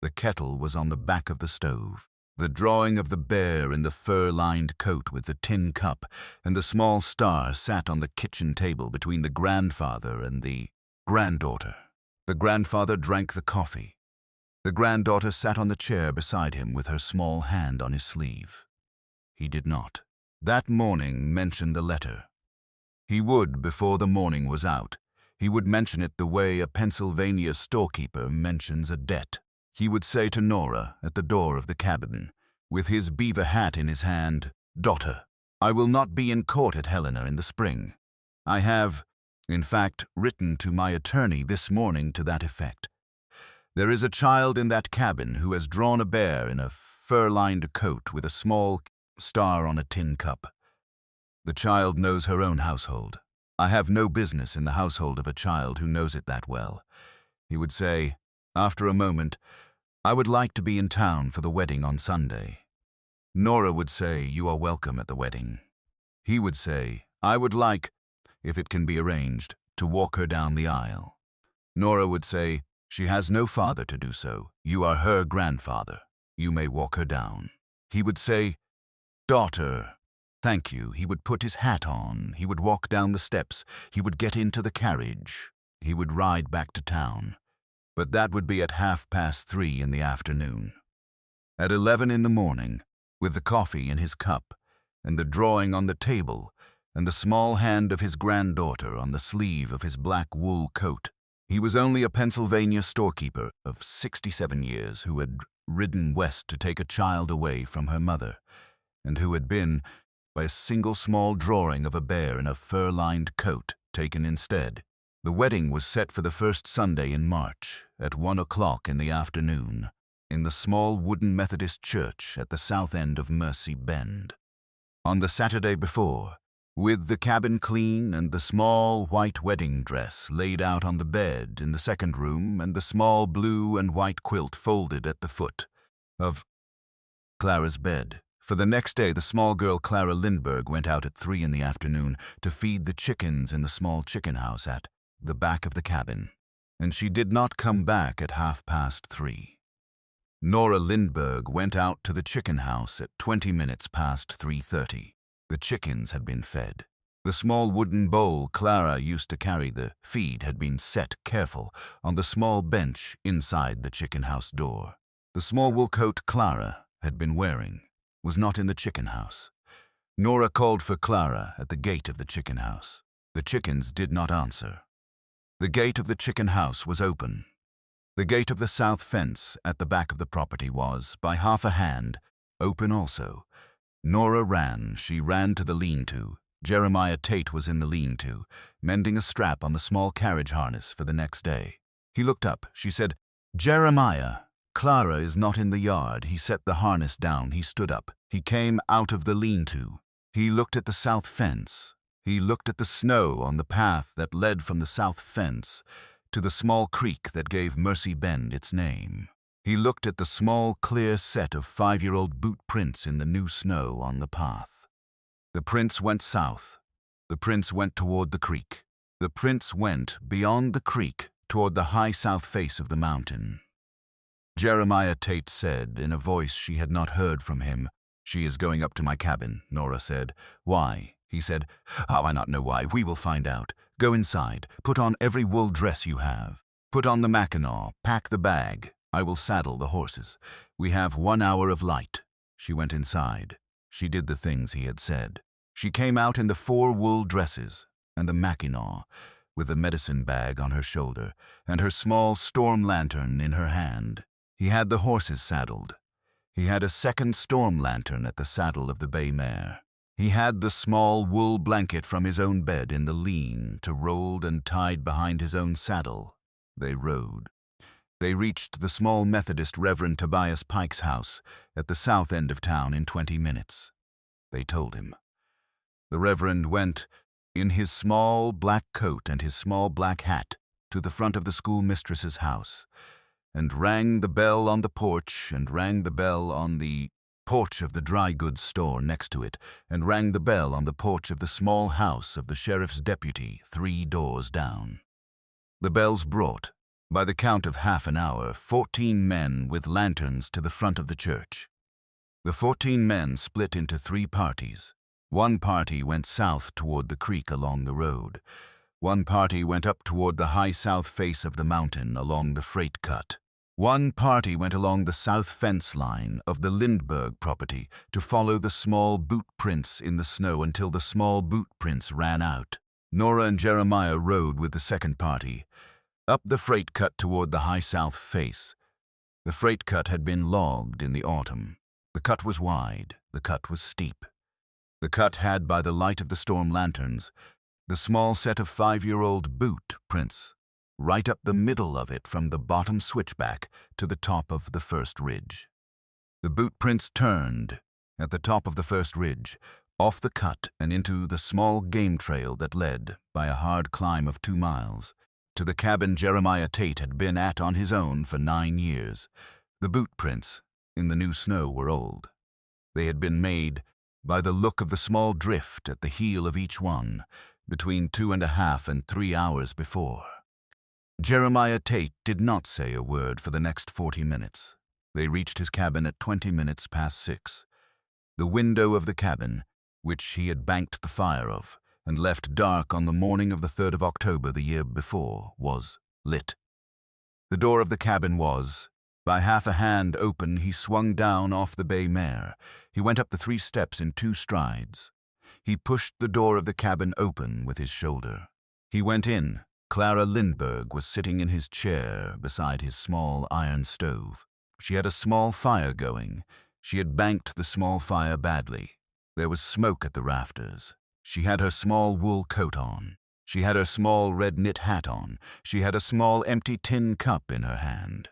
The kettle was on the back of the stove. The drawing of the bear in the fur-lined coat with the tin cup and the small star sat on the kitchen table between the grandfather and the granddaughter. The grandfather drank the coffee. The granddaughter sat on the chair beside him with her small hand on his sleeve. He did not, that morning, mention the letter. He would before the morning was out. He would mention it the way a Pennsylvania storekeeper mentions a debt. He would say to Nora at the door of the cabin, with his beaver hat in his hand, "Daughter, I will not be in court at Helena in the spring. I have, in fact, written to my attorney this morning to that effect. There is a child in that cabin who has drawn a bear in a fur-lined coat with a small star on a tin cup. The child knows her own household. I have no business in the household of a child who knows it that well." He would say, after a moment, "I would like to be in town for the wedding on Sunday." Nora would say, "You are welcome at the wedding." He would say, "I would like, if it can be arranged, to walk her down the aisle." Nora would say, "She has no father to do so. You are her grandfather. You may walk her down." He would say, "Daughter, thank you." He would put his hat on. He would walk down the steps. He would get into the carriage. He would ride back to town. But that would be at 3:30 in the afternoon. At 11 in the morning, with the coffee in his cup, and the drawing on the table, and the small hand of his granddaughter on the sleeve of his black wool coat, he was only a Pennsylvania storekeeper of 67 years who had ridden west to take a child away from her mother, and who had been, by a single small drawing of a bear in a fur-lined coat, taken instead. The wedding was set for the first Sunday in March, at 1 o'clock in the afternoon, in the small wooden Methodist church at the south end of Mercy Bend. On the Saturday before, with the cabin clean and the small white wedding dress laid out on the bed in the second room and the small blue and white quilt folded at the foot of Clara's bed. For the next day, the small girl Clara Lindberg went out at 3 in the afternoon to feed the chickens in the small chicken house at the back of the cabin, and she did not come back at 3:30. Nora Lindberg went out to the chicken house at 20 minutes past 3:30. The chickens had been fed. The small wooden bowl Clara used to carry the feed had been set careful on the small bench inside the chicken house door. The small wool coat Clara had been wearing was not in the chicken house. Nora called for Clara at the gate of the chicken house. The chickens did not answer. The gate of the chicken house was open. The gate of the south fence at the back of the property was, by half a hand, open also. Nora ran. She ran to the lean-to. Jeremiah Tate was in the lean-to, mending a strap on the small carriage harness for the next day. He looked up. She said, "Jeremiah, Clara is not in the yard." He set the harness down. He stood up. He came out of the lean-to. He looked at the south fence. He looked at the snow on the path that led from the south fence to the small creek that gave Mercy Bend its name. He looked at the small, clear set of 5-year-old boot prints in the new snow on the path. The prints went south. The prints went toward the creek. The prints went beyond the creek toward the high south face of the mountain. Jeremiah Tate said, in a voice she had not heard from him, "She is going up to my cabin," Nora said. "Why?" He said, "How I not know why? We will find out. Go inside. Put on every wool dress you have. Put on the mackinaw. Pack the bag. I will saddle the horses. We have 1 hour of light." She went inside. She did the things he had said. She came out in the 4 wool dresses and the mackinaw, with the medicine bag on her shoulder and her small storm lantern in her hand. He had the horses saddled. He had a second storm lantern at the saddle of the bay mare. He had the small wool blanket from his own bed in the lean to rolled and tied behind his own saddle. They rode. They reached the small Methodist Reverend Tobias Pike's house at the south end of town in 20 minutes. They told him. The Reverend went, in his small black coat and his small black hat, to the front of the schoolmistress's house, and rang the bell on the porch, and rang the bell on the porch of the dry goods store next to it, and rang the bell on the porch of the small house of the sheriff's deputy 3 doors down. The bells brought, by the count of half an hour, 14 men with lanterns to the front of the church. The 14 men split into 3 parties. One party went south toward the creek along the road. One party went up toward the high south face of the mountain along the freight cut. One party went along the south fence line of the Lindberg property to follow the small boot prints in the snow until the small boot prints ran out. Nora and Jeremiah rode with the second party, up the freight cut toward the high south face. The freight cut had been logged in the autumn. The cut was wide, the cut was steep. The cut had, by the light of the storm lanterns, the small set of 5-year-old boot prints, right up the middle of it from the bottom switchback to the top of the first ridge. The boot prints turned, at the top of the first ridge, off the cut and into the small game trail that led, by a hard climb of 2 miles, to the cabin Jeremiah Tate had been at on his own for 9 years. The boot prints, in the new snow, were old. They had been made, by the look of the small drift at the heel of each one, between 2.5 and 3 hours before. Jeremiah Tate did not say a word for the next 40 minutes. They reached his cabin at 20 minutes past 6. The window of the cabin, which he had banked the fire of, and left dark on the morning of the 3rd of October the year before, was lit. The door of the cabin was, by half a hand open. He swung down off the bay mare. He went up the 3 steps in 2 strides. He pushed the door of the cabin open with his shoulder. He went in. Clara Lindberg was sitting in his chair beside his small iron stove. She had a small fire going. She had banked the small fire badly. There was smoke at the rafters. She had her small wool coat on. She had her small red knit hat on. She had a small empty tin cup in her hand.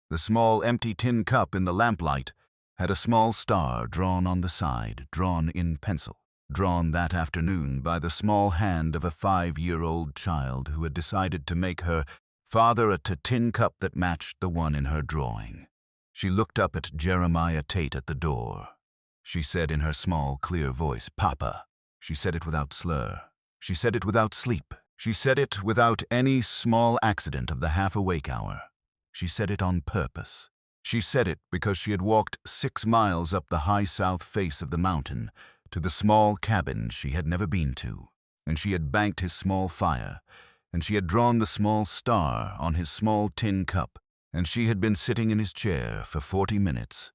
The small empty tin cup in the lamplight had a small star drawn on the side, drawn in pencil, drawn that afternoon by the small hand of a 5-year-old child who had decided to make her father a tin cup that matched the one in her drawing. She looked up at Jeremiah Tate at the door. She said in her small, clear voice, "Papa." She said it without slur. She said it without sleep. She said it without any small accident of the half-awake hour. She said it on purpose. She said it because she had walked 6 miles up the high south face of the mountain to the small cabin she had never been to, and she had banked his small fire, and she had drawn the small star on his small tin cup, and she had been sitting in his chair for 40 minutes,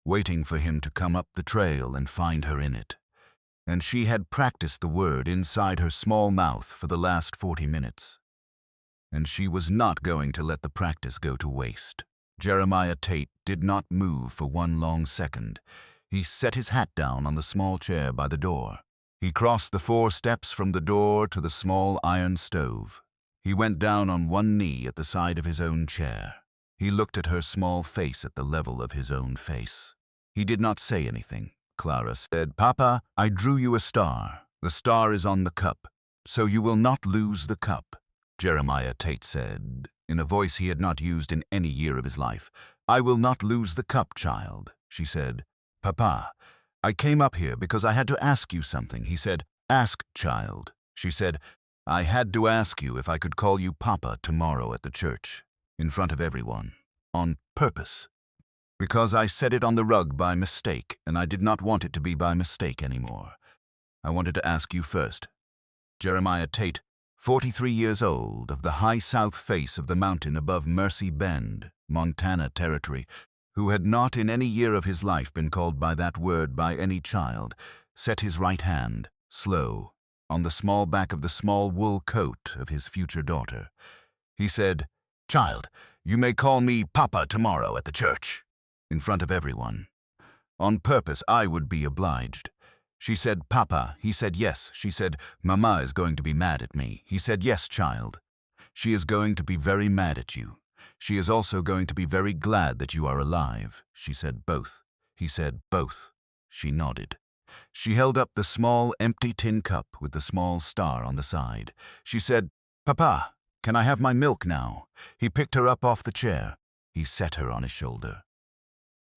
waiting for him to come up the trail and find her in it. And she had practiced the word inside her small mouth for the last 40 minutes. And she was not going to let the practice go to waste. Jeremiah Tate did not move for 1 long second. He set his hat down on the small chair by the door. He crossed the 4 steps from the door to the small iron stove. He went down on 1 knee at the side of his own chair. He looked at her small face at the level of his own face. He did not say anything. Clara said, "Papa, I drew you a star. The star is on the cup, so you will not lose the cup." Jeremiah Tate said, in a voice he had not used in any year of his life, "I will not lose the cup, child." She said, "Papa, I came up here because I had to ask you something." He said, "Ask, child." She said, "I had to ask you if I could call you Papa tomorrow at the church, in front of everyone, on purpose. Because I said it on the rug by mistake, and I did not want it to be by mistake anymore. I wanted to ask you first. Jeremiah Tate, 43 years old, of the high south face of the mountain above Mercy Bend, Montana Territory, who had not in any year of his life been called by that word by any child, set his right hand, slow, on the small back of the small wool coat of his future daughter. He said, "Child, you may call me Papa tomorrow at the church," in front of everyone. On purpose, I would be obliged. She said, "Papa." He said, "Yes." She said, "Mama is going to be mad at me." He said, "Yes, child. She is going to be very mad at you. She is also going to be very glad that you are alive." She said, "Both." He said, "Both." She nodded. She held up the small, empty tin cup with the small star on the side. She said, "Papa, can I have my milk now?" He picked her up off the chair. He set her on his shoulder.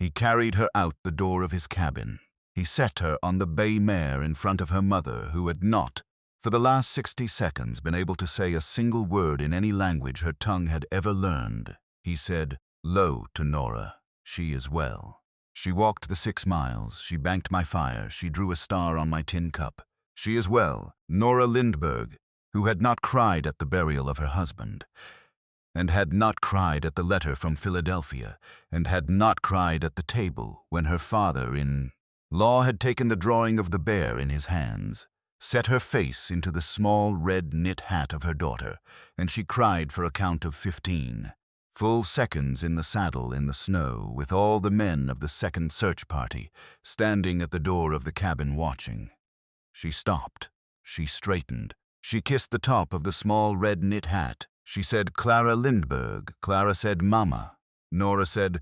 He carried her out the door of his cabin. He set her on the bay mare in front of her mother, who had not, for the last 60 seconds, been able to say a single word in any language her tongue had ever learned. He said, low to Nora, "She is well." She walked the 6 miles. She banked my fire. She drew a star on my tin cup. She is well. Nora Lindberg, who had not cried at the burial of her husband, and had not cried at the letter from Philadelphia, and had not cried at the table when her father-in-law had taken the drawing of the bear in his hands, set her face into the small red knit hat of her daughter, and she cried for a count of 15. Full seconds in the saddle in the snow, with all the men of the second search party standing at the door of the cabin watching. She stopped. She straightened. She kissed the top of the small red knit hat. She said, "Clara Lindberg." Clara said, "Mama." Nora said,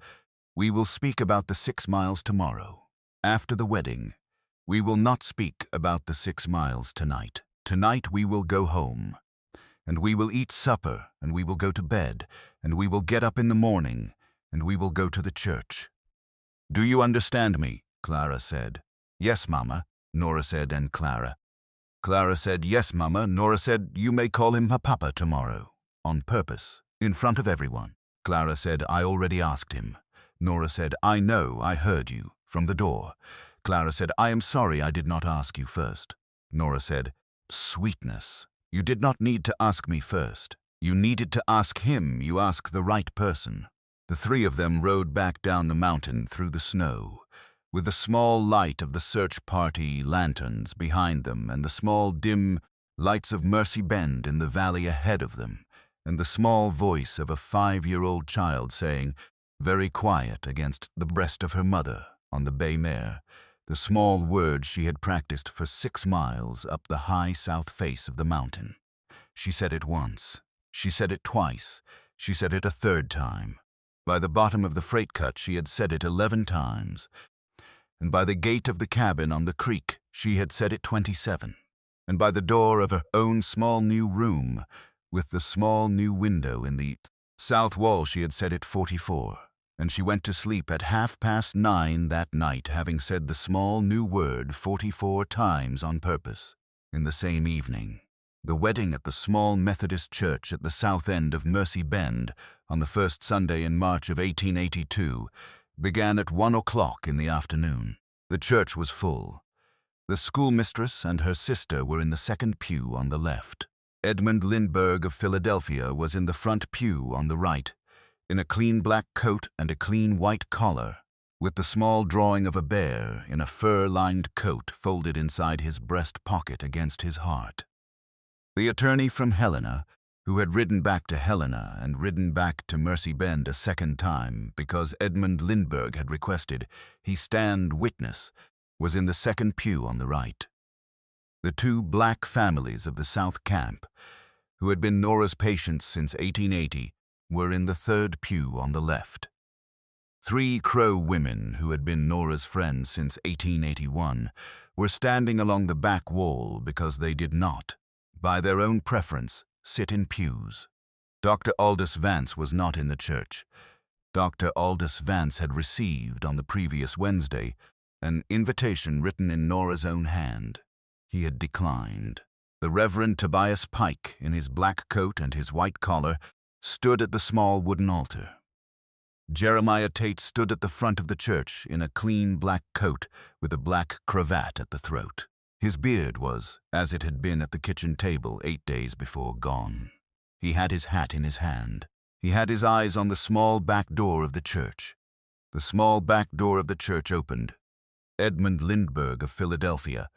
"We will speak about the 6 miles tomorrow. After the wedding, we will not speak about the 6 miles tonight. Tonight we will go home. And we will eat supper, and we will go to bed, and we will get up in the morning, and we will go to the church." "Do you understand me?" Clara said. "Yes, Mama," Nora said, and Clara. Clara said, "Yes, Mama." Nora said, "You may call him Papa tomorrow." On purpose, in front of everyone. Clara said, "I already asked him." Nora said, "I know, I heard you," from the door. Clara said, "I am sorry I did not ask you first." Nora said, "Sweetness. You did not need to ask me first. You needed to ask him. You asked the right person." The 3 of them rode back down the mountain through the snow, with the small light of the search party lanterns behind them and the small dim lights of Mercy Bend in the valley ahead of them, and the small voice of a 5-year-old child saying, very quiet against the breast of her mother on the bay mare, the small words she had practiced for 6 miles up the high south face of the mountain. She said it once. She said it twice. She said it a 3rd time. By the bottom of the freight cut she had said it 11 times. And by the gate of the cabin on the creek she had said it 27. And by the door of her own small new room, with the small new window in the south wall, she had said it 44. And she went to sleep at 9:30 that night, having said the small new word 44 times on purpose. In the same evening, the wedding at the small Methodist church at the south end of Mercy Bend on the first Sunday in March of 1882 began at 1 o'clock in the afternoon. The church was full. The schoolmistress and her sister were in the second pew on the left. Edmund Lindberg of Philadelphia was in the front pew on the right, in a clean black coat and a clean white collar, with the small drawing of a bear in a fur-lined coat folded inside his breast pocket against his heart. The attorney from Helena, who had ridden back to Helena and ridden back to Mercy Bend a 2nd time because Edmund Lindberg had requested he stand witness, was in the 2nd pew on the right. The 2 black families of the South Camp, who had been Nora's patients since 1880, were in the 3rd pew on the left. 3 Crow women, who had been Nora's friends since 1881, were standing along the back wall because they did not, by their own preference, sit in pews. Dr. Aldous Vance was not in the church. Dr. Aldous Vance had received, on the previous Wednesday, an invitation written in Nora's own hand. He had declined. The Reverend Tobias Pike, in his black coat and his white collar, stood at the small wooden altar. Jeremiah Tate stood at the front of the church in a clean black coat with a black cravat at the throat. His beard was, as it had been at the kitchen table 8 days before, gone. He had his hat in his hand. He had his eyes on the small back door of the church. The small back door of the church opened. Edmund Lindberg of Philadelphia,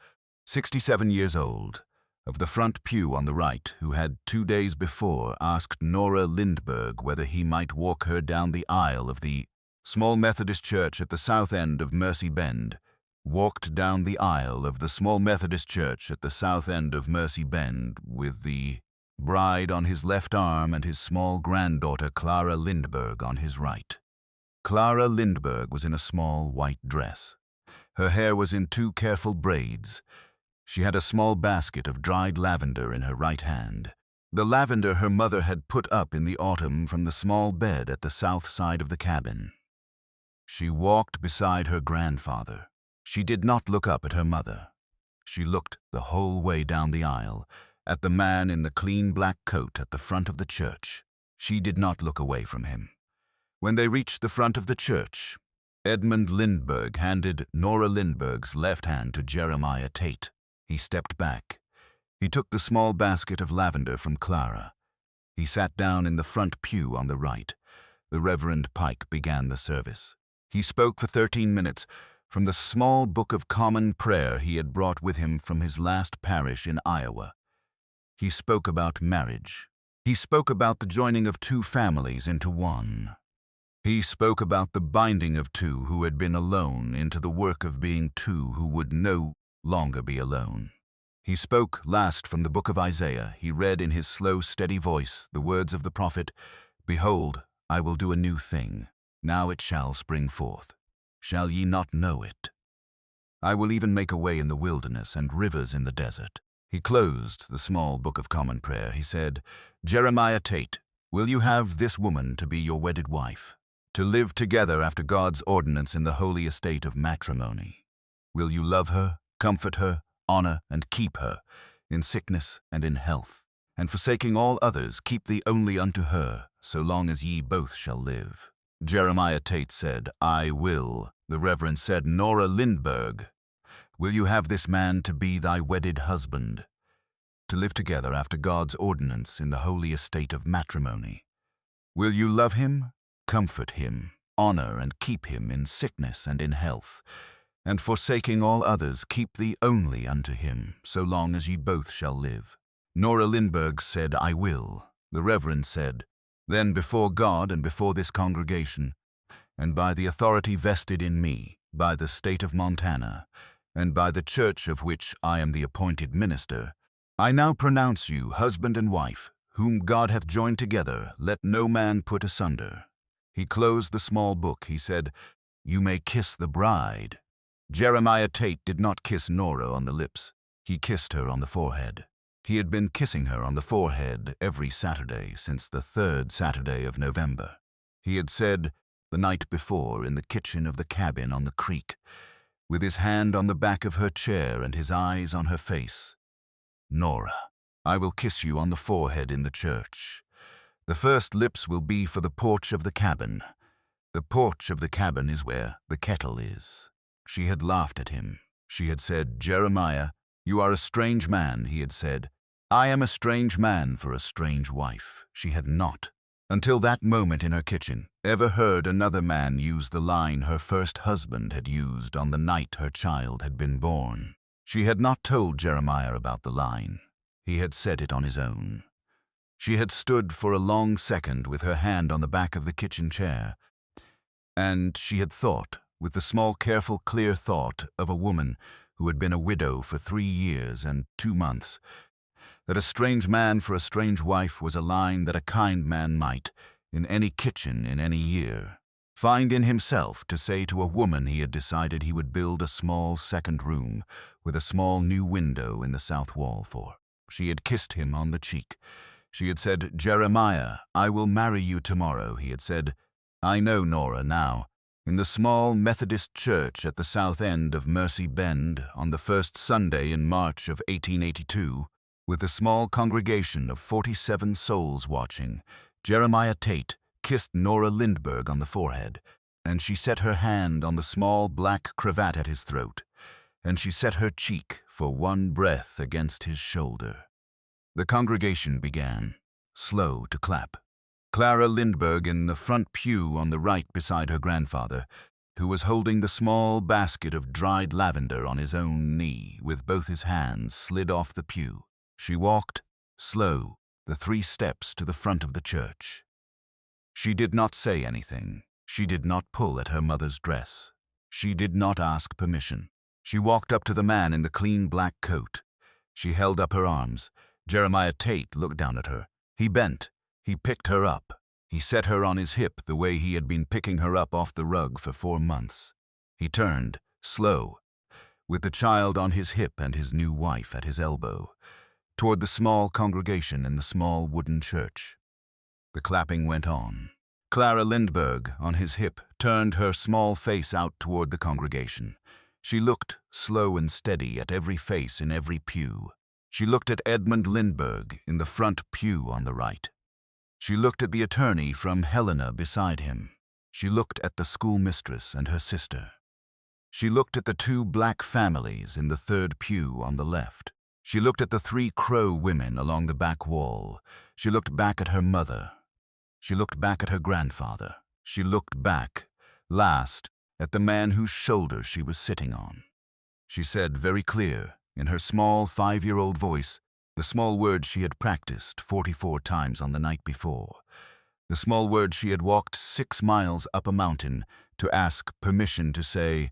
67 years old, of the front pew on the right, who had 2 days before asked Nora Lindberg whether he might walk her down the aisle of the small Methodist church at the south end of Mercy Bend, walked down the aisle of the small Methodist church at the south end of Mercy Bend with the bride on his left arm and his small granddaughter Clara Lindberg on his right. Clara Lindberg was in a small white dress. Her hair was in 2 careful braids. She had a small basket of dried lavender in her right hand. The lavender her mother had put up in the autumn from the small bed at the south side of the cabin. She walked beside her grandfather. She did not look up at her mother. She looked the whole way down the aisle, at the man in the clean black coat at the front of the church. She did not look away from him. When they reached the front of the church, Edmund Lindberg handed Nora Lindberg's left hand to Jeremiah Tate. He stepped back. He took the small basket of lavender from Clara. He sat down in the front pew on the right. The Reverend Pike began the service. He spoke for 13 minutes from the small book of common prayer he had brought with him from his last parish in Iowa. He spoke about marriage. He spoke about the joining of 2 families into one. He spoke about the binding of 2 who had been alone into the work of being 2 who would no longer be alone. He spoke last from the book of Isaiah. He read in his slow, steady voice the words of the prophet, "Behold, I will do a new thing. Now it shall spring forth. Shall ye not know it? I will even make a way in the wilderness and rivers in the desert." He closed the small book of common prayer. He said, "Jeremiah Tate, will you have this woman to be your wedded wife, to live together after God's ordinance in the holy estate of matrimony? Will you love her, comfort her, honor and keep her, in sickness and in health, and forsaking all others, keep thee only unto her, so long as ye both shall live?" Jeremiah Tate said, "I will." The Reverend said, "Nora Lindberg, will you have this man to be thy wedded husband, to live together after God's ordinance in the holy estate of matrimony? Will you love him, comfort him, honor and keep him in sickness and in health, and forsaking all others, keep thee only unto him, so long as ye both shall live?" Nora Lindberg said, "I will." The Reverend said, "Then before God and before this congregation, and by the authority vested in me, by the state of Montana, and by the church of which I am the appointed minister, I now pronounce you husband and wife, whom God hath joined together, let no man put asunder." He closed the small book. He said, "You may kiss the bride." Jeremiah Tate did not kiss Nora on the lips. He kissed her on the forehead. He had been kissing her on the forehead every Saturday since the 3rd Saturday of November. He had said the night before in the kitchen of the cabin on the creek, with his hand on the back of her chair and his eyes on her face, "Nora, I will kiss you on the forehead in the church. The first lips will be for the porch of the cabin. The porch of the cabin is where the kettle is." She had laughed at him. She had said, "Jeremiah, you are a strange man," he had said. "I am a strange man for a strange wife." She had not, until that moment in her kitchen, ever heard another man use the line her first husband had used on the night her child had been born. She had not told Jeremiah about the line. He had said it on his own. She had stood for a long second with her hand on the back of the kitchen chair, and she had thought, with the small, careful, clear thought of a woman who had been a widow for 3 years and 2 months, that a strange man for a strange wife was a line that a kind man might, in any kitchen in any year, find in himself to say to a woman he had decided he would build a small second room with a small new window in the south wall for. She had kissed him on the cheek. She had said, "Jeremiah, I will marry you tomorrow." He had said, "I know Nora now." In the small Methodist church at the south end of Mercy Bend on the first Sunday in March of 1882, with a small congregation of 47 souls watching, Jeremiah Tate kissed Nora Lindberg on the forehead, and she set her hand on the small black cravat at his throat, and she set her cheek for one breath against his shoulder. The congregation began, slow to clap. Clara Lindberg in the front pew on the right beside her grandfather, who was holding the small basket of dried lavender on his own knee with both his hands slid off the pew. She walked, slow, the 3 steps to the front of the church. She did not say anything. She did not pull at her mother's dress. She did not ask permission. She walked up to the man in the clean black coat. She held up her arms. Jeremiah Tate looked down at her. He bent. He picked her up. He set her on his hip the way he had been picking her up off the rug for 4 months. He turned, slow, with the child on his hip and his new wife at his elbow, toward the small congregation in the small wooden church. The clapping went on. Clara Lindberg, on his hip, turned her small face out toward the congregation. She looked, slow and steady, at every face in every pew. She looked at Edmund Lindberg in the front pew on the right. She looked at the attorney from Helena beside him. She looked at the schoolmistress and her sister. She looked at the 2 black families in the 3rd pew on the left. She looked at the 3 Crow women along the back wall. She looked back at her mother. She looked back at her grandfather. She looked back, last, at the man whose shoulder she was sitting on. She said very clear, in her small 5-year-old voice, the small words she had practiced 44 times on the night before, the small words she had walked 6 miles up a mountain to ask permission to say,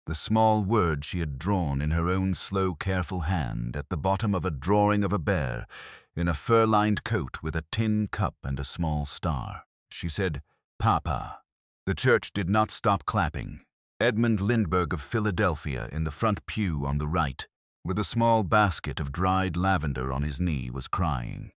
the small word she had drawn in her own slow, careful hand at the bottom of a drawing of a bear in a fur-lined coat with a tin cup and a small star. She said, "Papa." The church did not stop clapping. Edmund Lindberg of Philadelphia in the front pew on the right, with a small basket of dried lavender on his knee, was crying.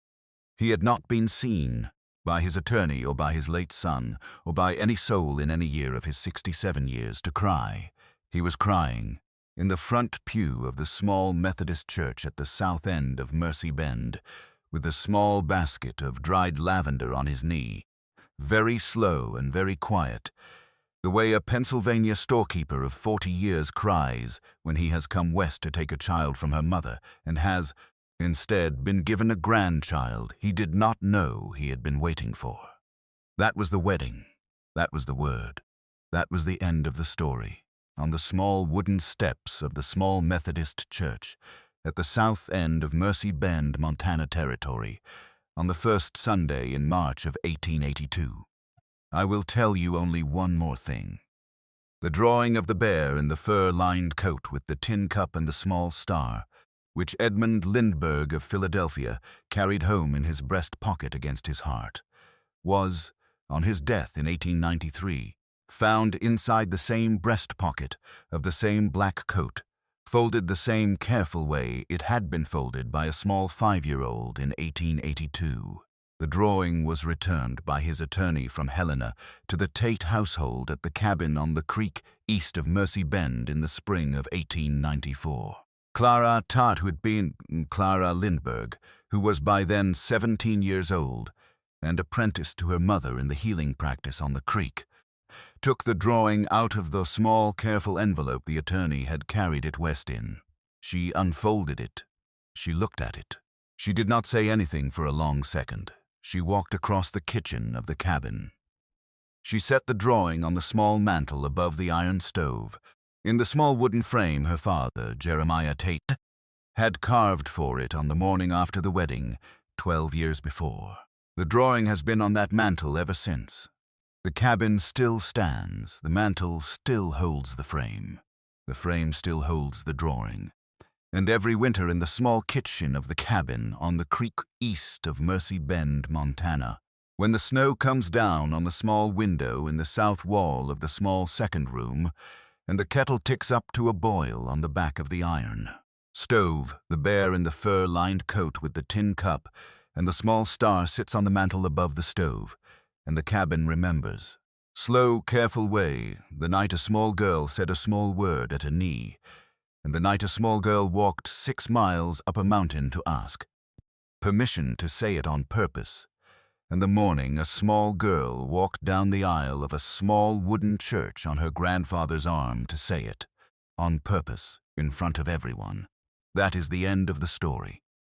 He had not been seen by his attorney or by his late son or by any soul in any year of his 67 years to cry. He was crying in the front pew of the small Methodist church at the south end of Mercy Bend, with a small basket of dried lavender on his knee, very slow and very quiet, the way a Pennsylvania storekeeper of 40 years cries when he has come west to take a child from her mother and has, instead, been given a grandchild he did not know he had been waiting for. That was the wedding. That was the word. That was the end of the story. On the small wooden steps of the small Methodist church at the south end of Mercy Bend, Montana Territory, on the first Sunday in March of 1882. I will tell you only one more thing. The drawing of the bear in the fur-lined coat with the tin cup and the small star, which Edmund Lindberg of Philadelphia carried home in his breast pocket against his heart, was, on his death in 1893, found inside the same breast pocket of the same black coat, folded the same careful way it had been folded by a small 5-year-old in 1882. The drawing was returned by his attorney from Helena to the Tate household at the cabin on the creek east of Mercy Bend in the spring of 1894. Clara Tate, who had been Clara Lindberg, who was by then 17 years old and apprenticed to her mother in the healing practice on the creek, took the drawing out of the small, careful envelope the attorney had carried it west in. She unfolded it. She looked at it. She did not say anything for a long second. She walked across the kitchen of the cabin. She set the drawing on the small mantel above the iron stove, in the small wooden frame her father, Jeremiah Tate, had carved for it on the morning after the wedding, 12 years before. The drawing has been on that mantel ever since. The cabin still stands, the mantel still holds the frame still holds the drawing. And every winter in the small kitchen of the cabin on the creek east of Mercy Bend, Montana, when the snow comes down on the small window in the south wall of the small second room, and the kettle ticks up to a boil on the back of the iron stove, the bear in the fur-lined coat with the tin cup and the small star sits on the mantel above the stove, and the cabin remembers. Slow, careful way, the night a small girl said a small word at a knee, and the night a small girl walked 6 miles up a mountain to ask permission to say it on purpose, and the morning a small girl walked down the aisle of a small wooden church on her grandfather's arm to say it, on purpose, in front of everyone. That is the end of the story.